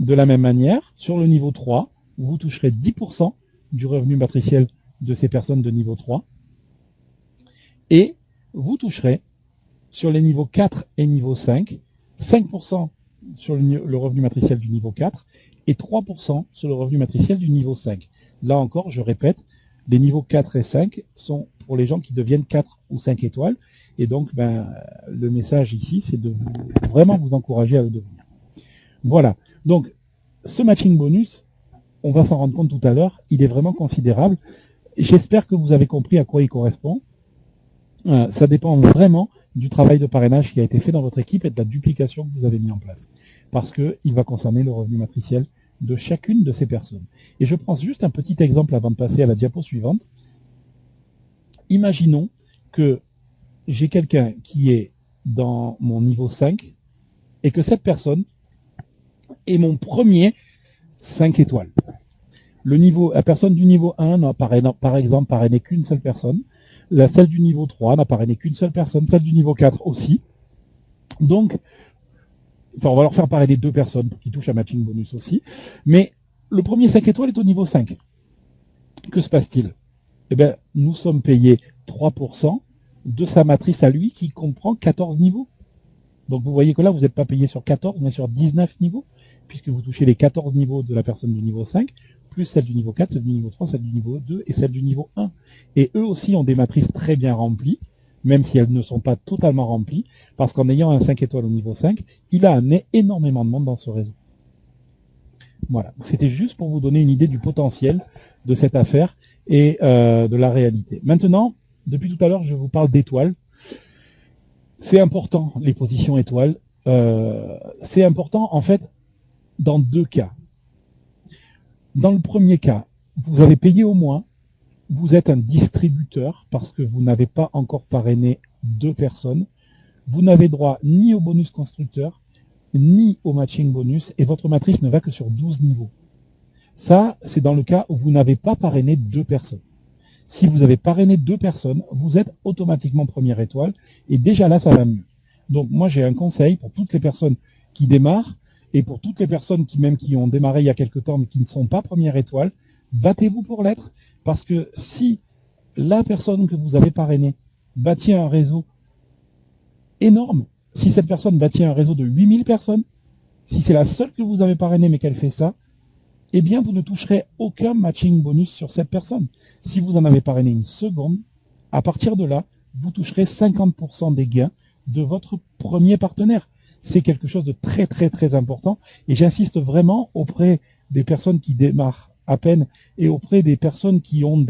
De la même manière, sur le niveau 3, vous toucherez 10% du revenu matriciel de ces personnes de niveau 3, et vous toucherez sur les niveaux 4 et niveau 5, 5% sur le revenu matriciel du niveau 4 et 3% sur le revenu matriciel du niveau 5. Là encore, je répète, les niveaux 4 et 5 sont pour les gens qui deviennent 4 ou 5 étoiles. Et donc, le message ici, c'est de vraiment vous encourager à le devenir. Voilà. Donc, ce matching bonus, on va s'en rendre compte tout à l'heure, il est vraiment considérable. J'espère que vous avez compris à quoi il correspond. Ça dépend vraiment du travail de parrainage qui a été fait dans votre équipe et de la duplication que vous avez mis en place. Parce qu'il va concerner le revenu matriciel de chacune de ces personnes. Et je prends juste un petit exemple avant de passer à la diapo suivante. Imaginons que j'ai quelqu'un qui est dans mon niveau 5 et que cette personne est mon premier 5 étoiles. La personne du niveau 1 n'a par exemple parrainé qu'une seule personne. Celle du niveau 3 n'a parrainé qu'une seule personne, celle du niveau 4 aussi. Donc, on va leur faire parrainer 2 personnes qui touchent un matching bonus aussi. Mais le premier 5 étoiles est au niveau 5. Que se passe-t-il? Eh bien, nous sommes payés 3% de sa matrice à lui qui comprend 14 niveaux. Donc vous voyez que là, vous n'êtes pas payé sur 14, mais sur 19 niveaux, puisque vous touchez les 14 niveaux de la personne du niveau 5, plus celle du niveau 4, celle du niveau 3, celle du niveau 2 et celle du niveau 1. Et eux aussi ont des matrices très bien remplies, même si elles ne sont pas totalement remplies, parce qu'en ayant un 5 étoiles au niveau 5, il a amené énormément de monde dans ce réseau. Voilà, c'était juste pour vous donner une idée du potentiel de cette affaire et de la réalité. Maintenant, depuis tout à l'heure, je vous parle d'étoiles. C'est important, les positions étoiles. C'est important, en fait, dans deux cas. Dans le premier cas, vous avez payé au moins, vous êtes un distributeur parce que vous n'avez pas encore parrainé 2 personnes. Vous n'avez droit ni au bonus constructeur, ni au matching bonus, et votre matrice ne va que sur 12 niveaux. Ça, c'est dans le cas où vous n'avez pas parrainé 2 personnes. Si vous avez parrainé 2 personnes, vous êtes automatiquement première étoile, et déjà là, ça va mieux. Donc moi, j'ai un conseil pour toutes les personnes qui démarrent, et pour toutes les personnes qui ont démarré il y a quelque temps, mais qui ne sont pas première étoile, battez-vous pour l'être, parce que si la personne que vous avez parrainée bâtit un réseau énorme, si cette personne bâtit un réseau de 8000 personnes, si c'est la seule que vous avez parrainée mais qu'elle fait ça, eh bien vous ne toucherez aucun matching bonus sur cette personne. Si vous en avez parrainé une seconde, à partir de là, vous toucherez 50% des gains de votre premier partenaire. C'est quelque chose de très très très important et j'insiste vraiment auprès des personnes qui démarrent à peine et auprès des personnes qui ont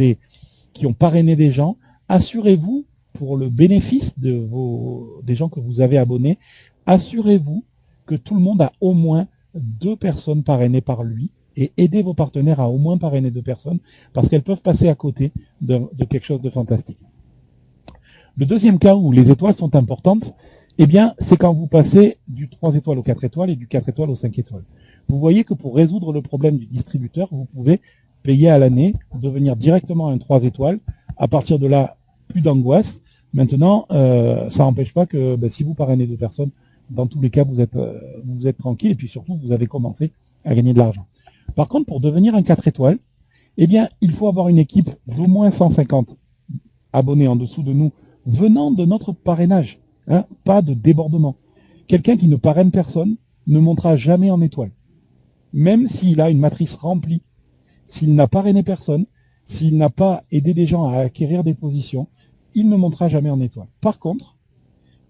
parrainé des gens, assurez-vous, pour le bénéfice des gens que vous avez abonnés, assurez-vous que tout le monde a au moins 2 personnes parrainées par lui et aidez vos partenaires à au moins parrainer 2 personnes parce qu'elles peuvent passer à côté de quelque chose de fantastique. Le deuxième cas où les étoiles sont importantes, eh bien, c'est quand vous passez du 3 étoiles au 4 étoiles et du 4 étoiles au 5 étoiles. Vous voyez que pour résoudre le problème du distributeur, vous pouvez payer à l'année, devenir directement un 3 étoiles. À partir de là, plus d'angoisse. Maintenant, ça n'empêche pas que si vous parrainez 2 personnes, dans tous les cas, vous êtes tranquille et puis surtout, vous avez commencé à gagner de l'argent. Par contre, pour devenir un 4 étoiles, eh bien, il faut avoir une équipe d'au moins 150 abonnés en dessous de nous venant de notre parrainage. Hein, pas de débordement. Quelqu'un qui ne parraine personne ne montera jamais en étoile. Même s'il a une matrice remplie, s'il n'a parrainé personne, s'il n'a pas aidé des gens à acquérir des positions, il ne montera jamais en étoile. Par contre,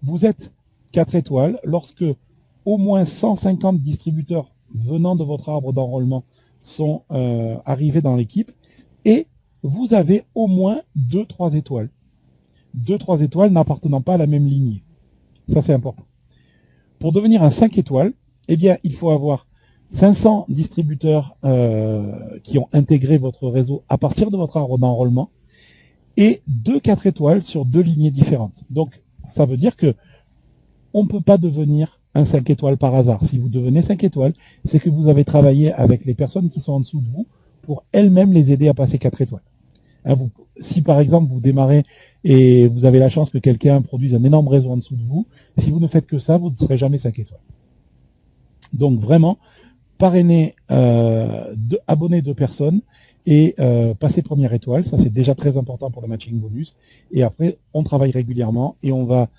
vous êtes 4 étoiles lorsque au moins 150 distributeurs venant de votre arbre d'enrôlement sont arrivés dans l'équipe et vous avez au moins 2-3 étoiles. 2-3 étoiles n'appartenant pas à la même lignée. Ça, c'est important. Pour devenir un 5 étoiles, eh bien, il faut avoir 500 distributeurs qui ont intégré votre réseau à partir de votre arbre d'enrôlement et 2 4 étoiles sur 2 lignées différentes. Donc, ça veut dire que on ne peut pas devenir un 5 étoiles par hasard. Si vous devenez 5 étoiles, c'est que vous avez travaillé avec les personnes qui sont en dessous de vous pour elles-mêmes les aider à passer 4 étoiles. Hein, si par exemple vous démarrez et vous avez la chance que quelqu'un produise un énorme réseau en dessous de vous, si vous ne faites que ça, vous ne serez jamais 5 étoiles. Donc vraiment, parrainer, abonner 2 personnes et passer première étoile, ça c'est déjà très important pour le matching bonus. Et après, on travaille régulièrement et on va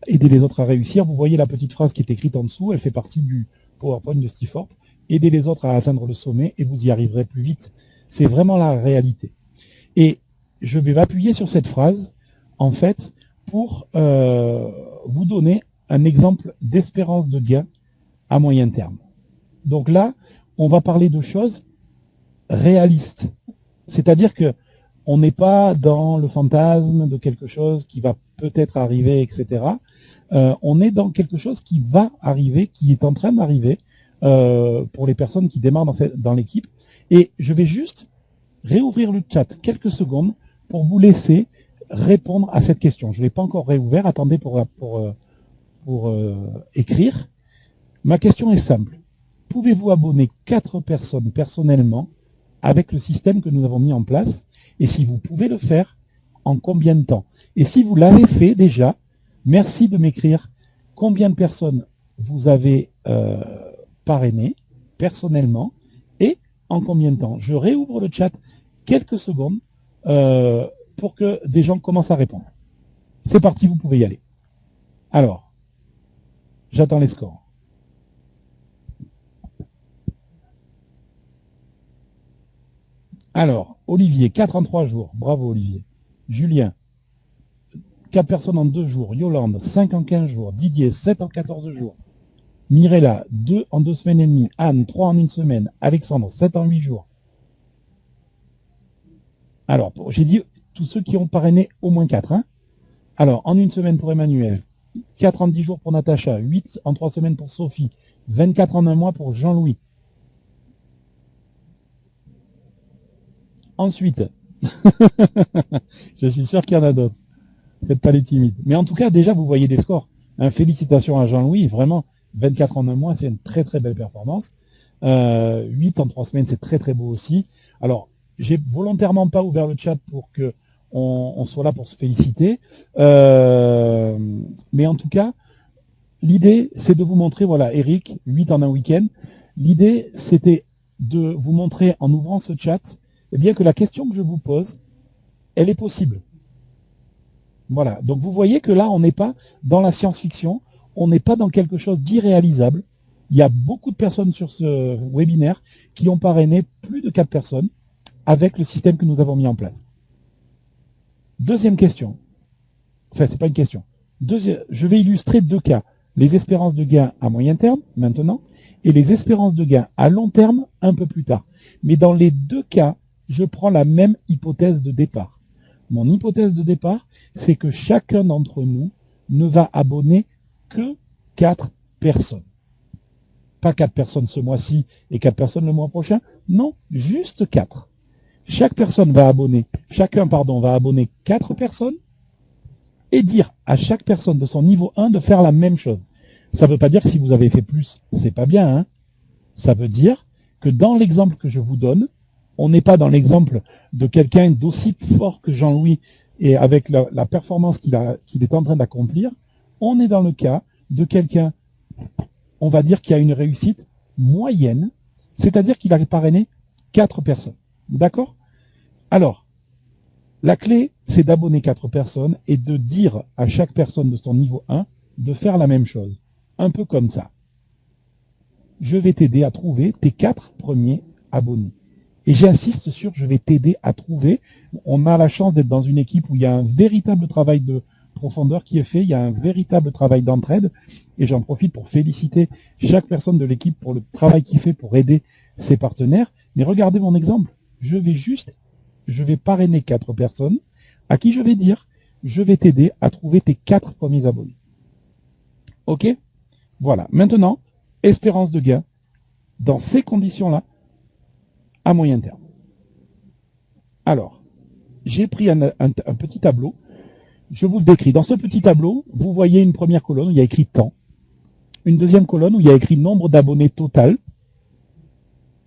aider les autres à réussir. Vous voyez la petite phrase qui est écrite en dessous, elle fait partie du PowerPoint de Steve Forbes. Aidez les autres à atteindre le sommet et vous y arriverez plus vite. C'est vraiment la réalité. Et je vais m'appuyer sur cette phrase, en fait, pour vous donner un exemple d'espérance de gain à moyen terme. Donc là, on va parler de choses réalistes. C'est-à-dire que on n'est pas dans le fantasme de quelque chose qui va peut-être arriver, etc. On est dans quelque chose qui va arriver, qui est en train d'arriver pour les personnes qui démarrent dans l'équipe. Et je vais juste réouvrir le chat quelques secondes pour vous laisser répondre à cette question. Je ne l'ai pas encore réouvert, attendez pour écrire. Ma question est simple. Pouvez-vous abonner 4 personnes personnellement avec le système que nous avons mis en place? Et si vous pouvez le faire, en combien de temps? Et si vous l'avez fait déjà, merci de m'écrire combien de personnes vous avez parrainé personnellement et en combien de temps. Je réouvre le chat quelques secondes pour que des gens commencent à répondre. C'est parti, vous pouvez y aller. Alors, j'attends les scores. Alors, Olivier, 4 en 3 jours. Bravo, Olivier. Julien, 4 personnes en 2 jours. Yolande, 5 en 15 jours. Didier, 7 en 14 jours. Mirella, 2 en 2 semaines et demie. Anne, 3 en 1 semaine. Alexandre, 7 en 8 jours. Alors, j'ai dit tous ceux qui ont parrainé au moins 4. Hein. Alors, en une semaine pour Emmanuel, 4 en 10 jours pour Natacha, 8 en 3 semaines pour Sophie, 24 en un mois pour Jean-Louis. Ensuite, je suis sûr qu'il y en a d'autres. Faites pas les timides. Mais en tout cas, déjà, vous voyez des scores. Hein, félicitations à Jean-Louis. Vraiment, 24 en un mois, c'est une très très belle performance. 8 en 3 semaines, c'est très très beau aussi. Alors, j'ai volontairement pas ouvert le chat pour que on soit là pour se féliciter. Mais en tout cas, l'idée, c'est de vous montrer, voilà, Eric, 8 en un week-end. L'idée, c'était de vous montrer, en ouvrant ce chat, eh bien que la question que je vous pose, elle est possible. Voilà. Donc vous voyez que là, on n'est pas dans la science-fiction, on n'est pas dans quelque chose d'irréalisable. Il y a beaucoup de personnes sur ce webinaire qui ont parrainé plus de 4 personnes avec le système que nous avons mis en place. Deuxième question. Enfin, c'est pas une question. Je vais illustrer 2 cas. Les espérances de gain à moyen terme, maintenant, et les espérances de gain à long terme, un peu plus tard. Mais dans les 2 cas, je prends la même hypothèse de départ. Mon hypothèse de départ, c'est que chacun d'entre nous ne va abonner que 4 personnes. Pas 4 personnes ce mois-ci et 4 personnes le mois prochain. Non, juste 4. Chacun va abonner 4 personnes et dire à chaque personne de son niveau 1 de faire la même chose. Ça ne veut pas dire que si vous avez fait plus, c'est pas bien. Hein. Ça veut dire que dans l'exemple que je vous donne, on n'est pas dans l'exemple de quelqu'un d'aussi fort que Jean-Louis et avec la performance qu'il est en train d'accomplir. On est dans le cas de quelqu'un, on va dire, qui a une réussite moyenne, c'est-à-dire qu'il a parrainé 4 personnes. D'accord? Alors, la clé, c'est d'abonner 4 personnes et de dire à chaque personne de son niveau 1 de faire la même chose. Un peu comme ça. Je vais t'aider à trouver tes 4 premiers abonnés. Et j'insiste sur je vais t'aider à trouver. On a la chance d'être dans une équipe où il y a un véritable travail de profondeur qui est fait, il y a un véritable travail d'entraide. Et j'en profite pour féliciter chaque personne de l'équipe pour le travail qu'il fait pour aider ses partenaires. Mais regardez mon exemple. Je vais parrainer 4 personnes à qui je vais dire, je vais t'aider à trouver tes 4 premiers abonnés. Ok? Voilà. Maintenant, espérance de gain, dans ces conditions-là, à moyen terme. Alors, j'ai pris un petit tableau, je vous le décris. Dans ce petit tableau, vous voyez une première colonne où il y a écrit temps, une deuxième colonne où il y a écrit nombre d'abonnés total.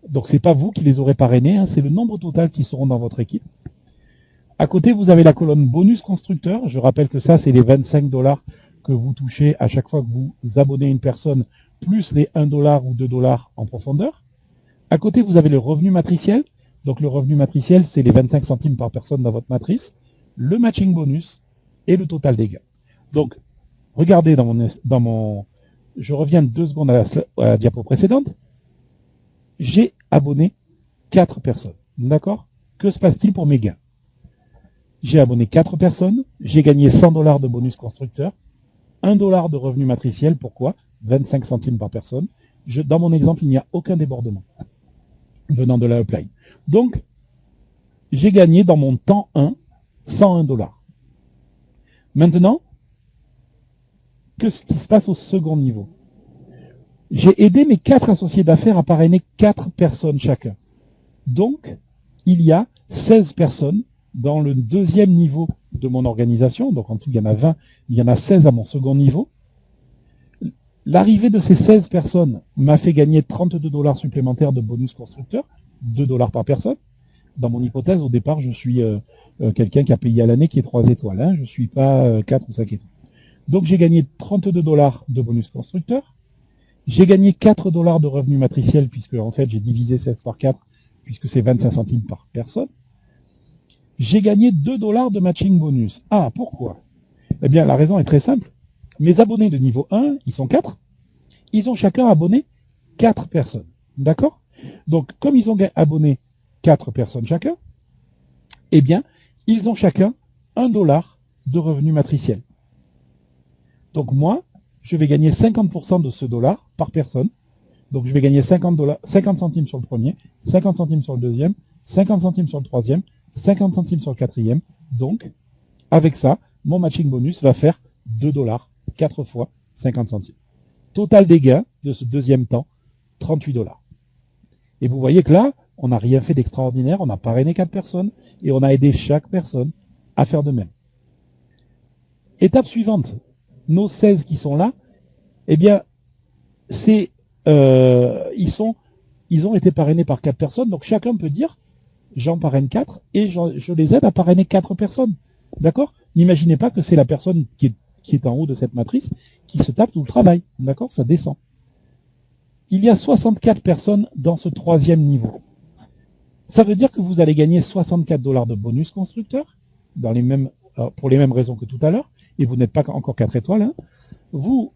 Donc c'est pas vous qui les aurez parrainés, hein, c'est le nombre total qui seront dans votre équipe. À côté, vous avez la colonne bonus constructeur. Je rappelle que ça, c'est les 25 $ que vous touchez à chaque fois que vous abonnez une personne, plus les 1 $ ou 2 $ en profondeur. À côté, vous avez le revenu matriciel. Donc le revenu matriciel, c'est les 25 centimes par personne dans votre matrice, le matching bonus et le total des gains. Donc, regardez je reviens 2 secondes à la diapo précédente. J'ai abonné 4 personnes. D'accord? Que se passe-t-il pour mes gains? J'ai abonné 4 personnes, j'ai gagné 100 $ de bonus constructeur, 1 $ de revenu matriciel. Pourquoi? 25 centimes par personne. Dans mon exemple, il n'y a aucun débordement venant de la upline. Donc, j'ai gagné dans mon temps 1, 101 $. Maintenant, qu'est-ce qui se passe au second niveau? J'ai aidé mes 4 associés d'affaires à parrainer 4 personnes chacun. Donc, il y a 16 personnes dans le deuxième niveau de mon organisation. Donc, en tout, il y en a 20, il y en a 16 à mon second niveau. L'arrivée de ces 16 personnes m'a fait gagner 32 $ supplémentaires de bonus constructeur, 2 $ par personne. Dans mon hypothèse, au départ, je suis quelqu'un qui a payé à l'année qui est 3 étoiles. Hein, je ne suis pas 4 ou 5 étoiles. Donc j'ai gagné 32 $ de bonus constructeur. J'ai gagné 4 $ de revenu matriciel, puisque en fait j'ai divisé 16 par 4, puisque c'est 25 centimes par personne. J'ai gagné 2 $ de matching bonus. Ah, pourquoi? Eh bien, la raison est très simple. Mes abonnés de niveau 1, ils sont 4. Ils ont chacun abonné 4 personnes. D'accord? Donc, comme ils ont abonné 4 personnes chacun, eh bien, ils ont chacun 1 $ de revenu matriciel. Donc moi, je vais gagner 50% de ce dollar par personne. Donc je vais gagner 50 centimes sur le premier, 50 centimes sur le deuxième, 50 centimes sur le troisième, 50 centimes sur le quatrième. Donc, avec ça, mon matching bonus va faire 2 $, 4 fois 50 centimes. Total des gains de ce deuxième temps, 38 $. Et vous voyez que là, on n'a rien fait d'extraordinaire, on a parrainé 4 personnes et on a aidé chaque personne à faire de même. Étape suivante, nos 16 qui sont là, eh bien, ils ont été parrainés par 4 personnes, donc chacun peut dire, j'en parraine 4 et je les aide à parrainer 4 personnes. D'accord? N'imaginez pas que c'est la personne qui est en haut de cette matrice qui se tape tout le travail. D'accord? Ça descend. Il y a 64 personnes dans ce troisième niveau. Ça veut dire que vous allez gagner 64 $ de bonus constructeur, pour les mêmes raisons que tout à l'heure, et vous n'êtes pas encore 4 étoiles. Hein. Vous,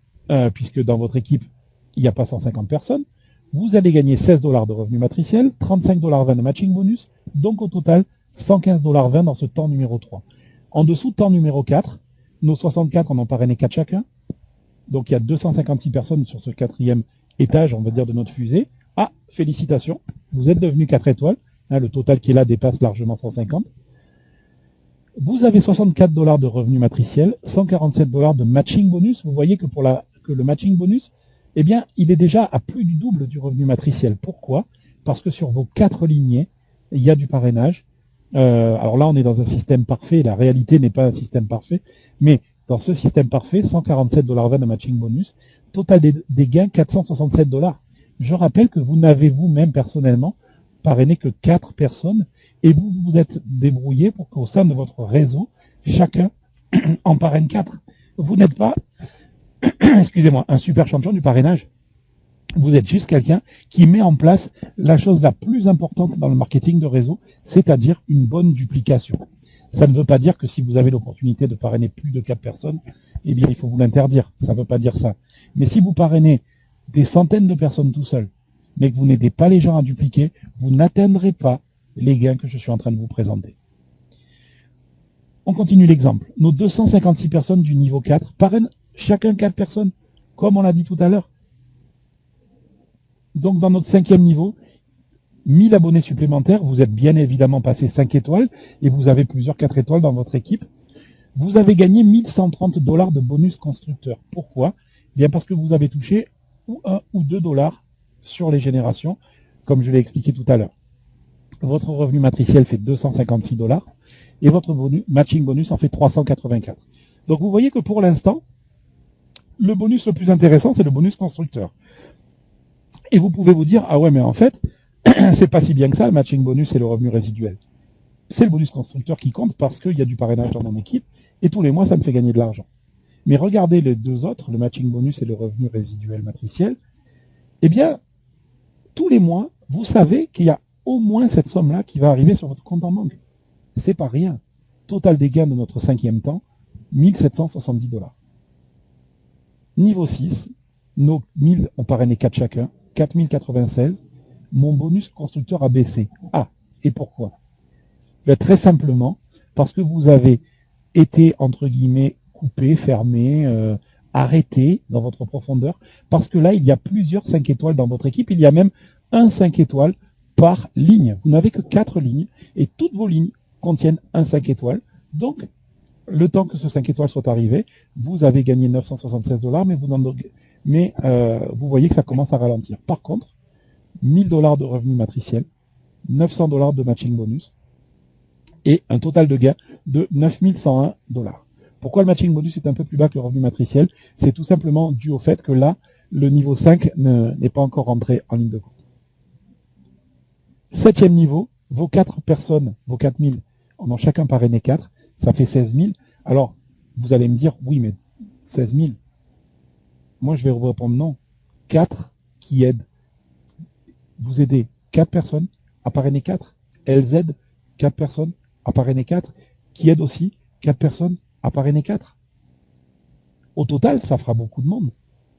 puisque dans votre équipe, il n'y a pas 150 personnes, vous allez gagner 16 $ de revenus matriciels, 35 $20 de matching bonus, donc au total 115 $20 dans ce temps numéro 3. En dessous, temps numéro 4, nos 64 en ont parrainé 4 chacun, donc il y a 256 personnes sur ce quatrième étage, on va dire, de notre fusée. Ah, félicitations, vous êtes devenus 4 étoiles, hein, le total qui est là dépasse largement 150. Vous avez 64 $ de revenus matriciels, 147 $ de matching bonus. Vous voyez que que le matching bonus, eh bien, il est déjà à plus du double du revenu matriciel. Pourquoi? Parce que sur vos 4 lignées, il y a du parrainage. Alors là, on est dans un système parfait. La réalité n'est pas un système parfait. Mais dans ce système parfait, 147 $20 de matching bonus. Total des gains, 467 $. Je rappelle que vous n'avez vous-même personnellement parrainé que 4 personnes et vous vous êtes débrouillé pour qu'au sein de votre réseau, chacun en parraine 4. Vous n'êtes pas, excusez-moi, un super champion du parrainage. Vous êtes juste quelqu'un qui met en place la chose la plus importante dans le marketing de réseau, c'est-à-dire une bonne duplication. Ça ne veut pas dire que si vous avez l'opportunité de parrainer plus de 4 personnes, eh bien il faut vous l'interdire. Ça ne veut pas dire ça. Mais si vous parrainez des centaines de personnes tout seul, mais que vous n'aidez pas les gens à dupliquer, vous n'atteindrez pas les gains que je suis en train de vous présenter. On continue l'exemple. Nos 256 personnes du niveau 4 parrainent chacun 4 personnes, comme on l'a dit tout à l'heure. Donc dans notre 5e niveau, 1000 abonnés supplémentaires, vous êtes bien évidemment passé 5 étoiles et vous avez plusieurs 4 étoiles dans votre équipe. Vous avez gagné 1130 $ de bonus constructeur. Pourquoi? Bien parce que vous avez touché ou 1 ou 2 $ sur les générations, comme je l'ai expliqué tout à l'heure. Votre revenu matriciel fait 256 $ et votre matching bonus en fait 384. Donc vous voyez que pour l'instant, le bonus le plus intéressant, c'est le bonus constructeur. Et vous pouvez vous dire, ah ouais, mais en fait, c'est pas si bien que ça, le matching bonus et le revenu résiduel. C'est le bonus constructeur qui compte parce qu'il y a du parrainage dans mon équipe et tous les mois, ça me fait gagner de l'argent. Mais regardez les deux autres, le matching bonus et le revenu résiduel matriciel, eh bien, tous les mois, vous savez qu'il y a au moins cette somme-là qui va arriver sur votre compte en banque. C'est pas rien. Total des gains de notre 5e temps, 1770 $. Niveau 6, nos 1000 ont parrainé 4 chacun, 4096. Mon bonus constructeur a baissé. Ah, et pourquoi? Ben, très simplement, parce que vous avez été, entre guillemets, coupé, fermé, arrêté dans votre profondeur, parce que là, il y a plusieurs 5 étoiles dans votre équipe, il y a même un 5 étoiles par ligne. Vous n'avez que 4 lignes, et toutes vos lignes contiennent un 5 étoiles. Donc, le temps que ce 5 étoiles soit arrivé, vous avez gagné 976 $, mais vous voyez que ça commence à ralentir. Par contre, 1000 $ de revenus matriciels, 900 $ de matching bonus, et un total de gain de 9101 $. Pourquoi le matching bonus est un peu plus bas que le revenu matriciel? C'est tout simplement dû au fait que là, le niveau 5 n'est pas encore rentré en ligne de compte. 7e niveau, vos 4 personnes, vos 4000, en ont chacun parrainé 4, ça fait 16 000. Alors, vous allez me dire, oui, mais 16 000. Moi, je vais vous répondre non. 4 qui aident. Vous aidez 4 personnes à parrainer 4. Elles aident 4 personnes à parrainer 4. Qui aident aussi 4 personnes à parrainer 4. Au total, ça fera beaucoup de monde.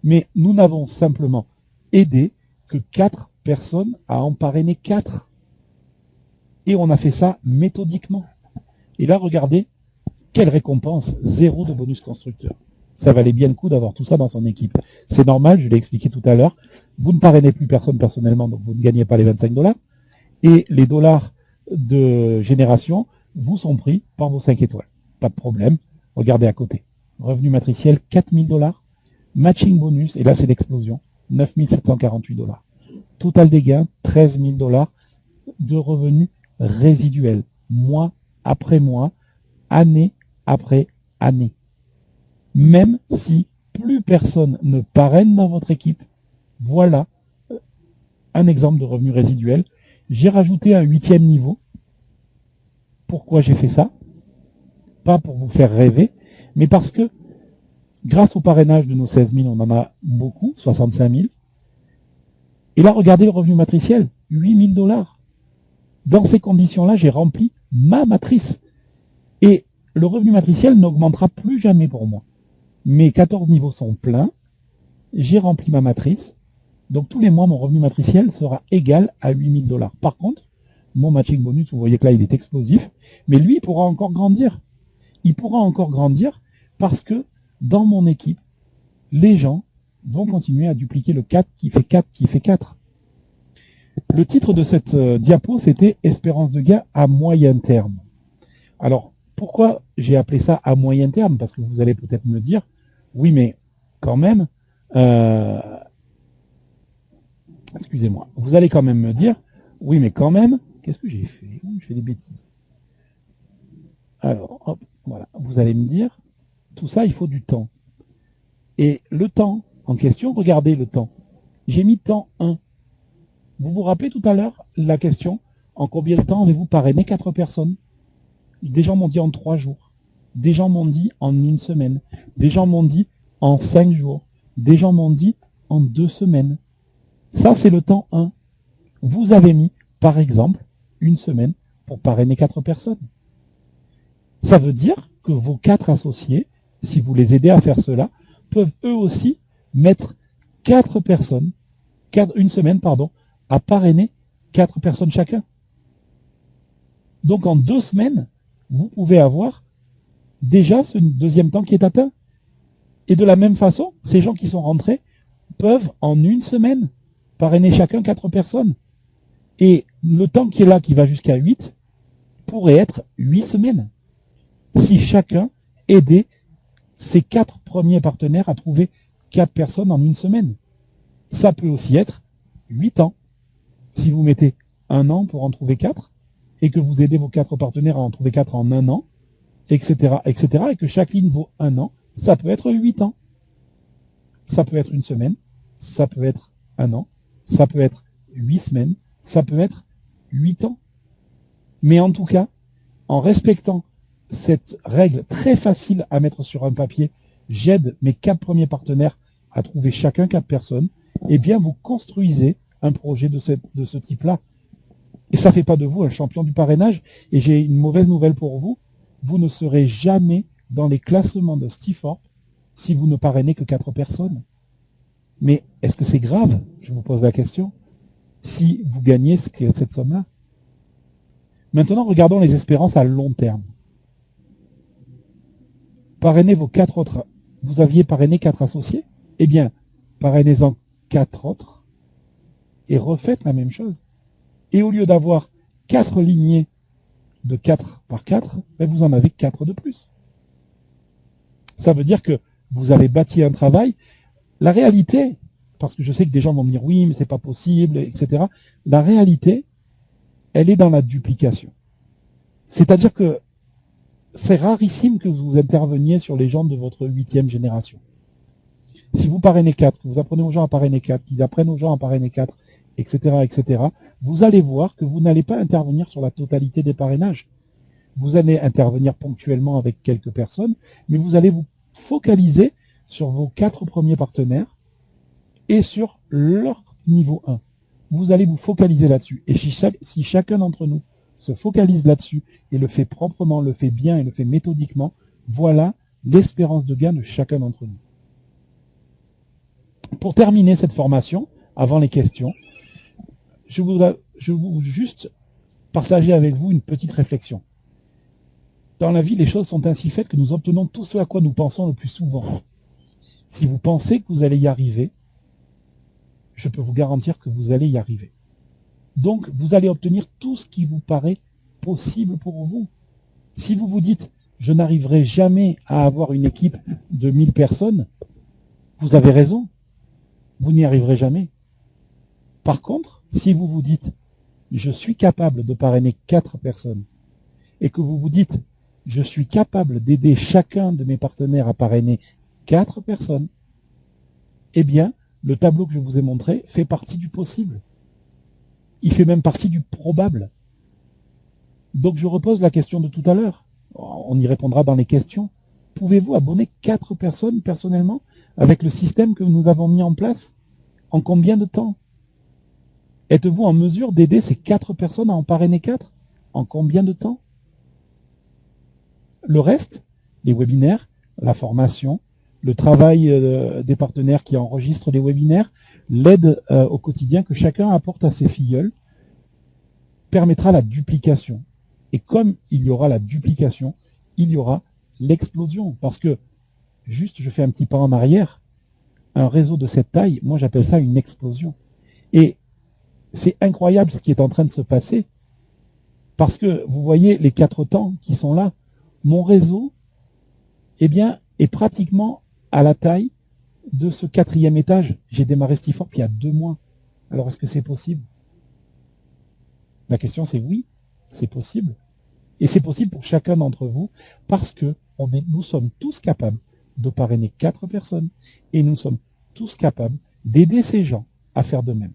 Mais nous n'avons simplement aidé que 4 personnes à en parrainer 4. Et on a fait ça méthodiquement. Et là, regardez, quelle récompense, 0 de bonus constructeur. Ça valait bien le coup d'avoir tout ça dans son équipe. C'est normal, je l'ai expliqué tout à l'heure. Vous ne parrainez plus personne personnellement, donc vous ne gagnez pas les 25 $. Et les dollars de génération vous sont pris par vos 5 étoiles. Pas de problème. Regardez à côté. Revenu matriciel, 4000 $. Matching bonus, et là c'est l'explosion, 9748 $. Total des gains, 13 000 $ de revenus résiduels, mois après mois, année après année. Même si plus personne ne parraine dans votre équipe, voilà un exemple de revenu résiduel. J'ai rajouté un 8e niveau. Pourquoi j'ai fait ça? Pas pour vous faire rêver, mais parce que grâce au parrainage de nos 16 000, on en a beaucoup, 65 000. Et là, regardez le revenu matriciel, 8 000 $. Dans ces conditions-là, j'ai rempli ma matrice. Et le revenu matriciel n'augmentera plus jamais pour moi. Mes 14 niveaux sont pleins, j'ai rempli ma matrice, donc tous les mois, mon revenu matriciel sera égal à 8 000 $. Par contre, mon matching bonus, vous voyez que là, il est explosif, mais lui, il pourra encore grandir. Il pourra encore grandir parce que dans mon équipe, les gens vont continuer à dupliquer le 4 qui fait 4 qui fait 4. Le titre de cette diapo, c'était « Espérance de gain à moyen terme ». Alors, pourquoi j'ai appelé ça à moyen terme? Parce que vous allez peut-être me dire, oui, mais quand même, excusez-moi, vous allez quand même me dire, oui, mais quand même, qu'est-ce que j'ai fait? Je fais des bêtises. Alors, hop, voilà, vous allez me dire, tout ça, il faut du temps. Et le temps en question, regardez le temps. J'ai mis temps 1. Vous vous rappelez tout à l'heure la question, en combien de temps avez-vous parrainé 4 personnes? Des gens m'ont dit en 3 jours. Des gens m'ont dit en 1 semaine. Des gens m'ont dit en 5 jours. Des gens m'ont dit en 2 semaines. Ça, c'est le temps 1. Vous avez mis, par exemple, 1 semaine pour parrainer 4 personnes. Ça veut dire que vos 4 associés, si vous les aidez à faire cela, peuvent eux aussi mettre 4 personnes, 1 semaine, pardon, à parrainer 4 personnes chacun. Donc en 2 semaines, vous pouvez avoir déjà ce deuxième temps qui est atteint. Et de la même façon, ces gens qui sont rentrés peuvent en 1 semaine parrainer chacun 4 personnes. Et le temps qui est là, qui va jusqu'à 8, pourrait être 8 semaines. Si chacun aidait ses 4 premiers partenaires à trouver 4 personnes en 1 semaine. Ça peut aussi être 8 ans. Si vous mettez 1 an pour en trouver 4, et que vous aidez vos 4 partenaires à en trouver 4 en 1 an, etc., etc., et que chaque ligne vaut 1 an, ça peut être 8 ans. Ça peut être 1 semaine, ça peut être 1 an, ça peut être 8 semaines, ça peut être 8 ans. Mais en tout cas, en respectant cette règle très facile à mettre sur un papier, j'aide mes 4 premiers partenaires à trouver chacun 4 personnes, eh bien vous construisez un projet de ce type-là. Et ça ne fait pas de vous un champion du parrainage. Et j'ai une mauvaise nouvelle pour vous, vous ne serez jamais dans les classements de Stiforp si vous ne parrainez que 4 personnes. Mais est-ce que c'est grave? Je vous pose la question. Si vous gagnez cette somme-là. Maintenant, regardons les espérances à long terme. Parrainez vos 4 autres. Vous aviez parrainé 4 associés? Eh bien, parrainez-en 4 autres et refaites la même chose. Et au lieu d'avoir 4 lignées de 4 par 4, ben vous en avez 4 de plus. Ça veut dire que vous avez bâti un travail. La réalité, parce que je sais que des gens vont me dire oui, mais c'est pas possible, etc. La réalité, elle est dans la duplication. C'est-à-dire que c'est rarissime que vous interveniez sur les gens de votre 8e génération. Si vous parrainez 4, que vous apprenez aux gens à parrainer 4, qu'ils apprennent aux gens à parrainer 4, etc., etc., vous allez voir que vous n'allez pas intervenir sur la totalité des parrainages. Vous allez intervenir ponctuellement avec quelques personnes, mais vous allez vous focaliser sur vos 4 premiers partenaires et sur leur niveau 1. Vous allez vous focaliser là-dessus. Et si chacun d'entre nous se focalise là-dessus et le fait proprement, le fait bien et le fait méthodiquement, voilà l'espérance de gain de chacun d'entre nous. Pour terminer cette formation, avant les questions, je voudrais juste partager avec vous une petite réflexion. Dans la vie, les choses sont ainsi faites que nous obtenons tout ce à quoi nous pensons le plus souvent. Si vous pensez que vous allez y arriver, je peux vous garantir que vous allez y arriver. Donc, vous allez obtenir tout ce qui vous paraît possible pour vous. Si vous vous dites, je n'arriverai jamais à avoir une équipe de 1000 personnes, vous avez raison, vous n'y arriverez jamais. Par contre, si vous vous dites, je suis capable de parrainer 4 personnes, et que vous vous dites, je suis capable d'aider chacun de mes partenaires à parrainer 4 personnes, eh bien, le tableau que je vous ai montré fait partie du possible. Il fait même partie du probable. Donc je repose la question de tout à l'heure. On y répondra dans les questions. Pouvez-vous abonner 4 personnes personnellement avec le système que nous avons mis en place? En combien de temps? Êtes-vous en mesure d'aider ces 4 personnes à en parrainer 4? En combien de temps? Le reste, les webinaires, la formation, le travail des partenaires qui enregistrent les webinaires, l'aide au quotidien que chacun apporte à ses filleuls, permettra la duplication. Et comme il y aura la duplication, il y aura l'explosion. Parce que, juste je fais un petit pas en arrière, un réseau de cette taille, moi j'appelle ça une explosion. Et c'est incroyable ce qui est en train de se passer, parce que vous voyez les 4 temps qui sont là. Mon réseau, eh bien, est pratiquement à la taille de ce 4e étage. J'ai démarré Stiforp il y a 2 mois. Alors est-ce que c'est possible? La question c'est oui, c'est possible. Et c'est possible pour chacun d'entre vous parce que nous sommes tous capables de parrainer 4 personnes et nous sommes tous capables d'aider ces gens à faire de même.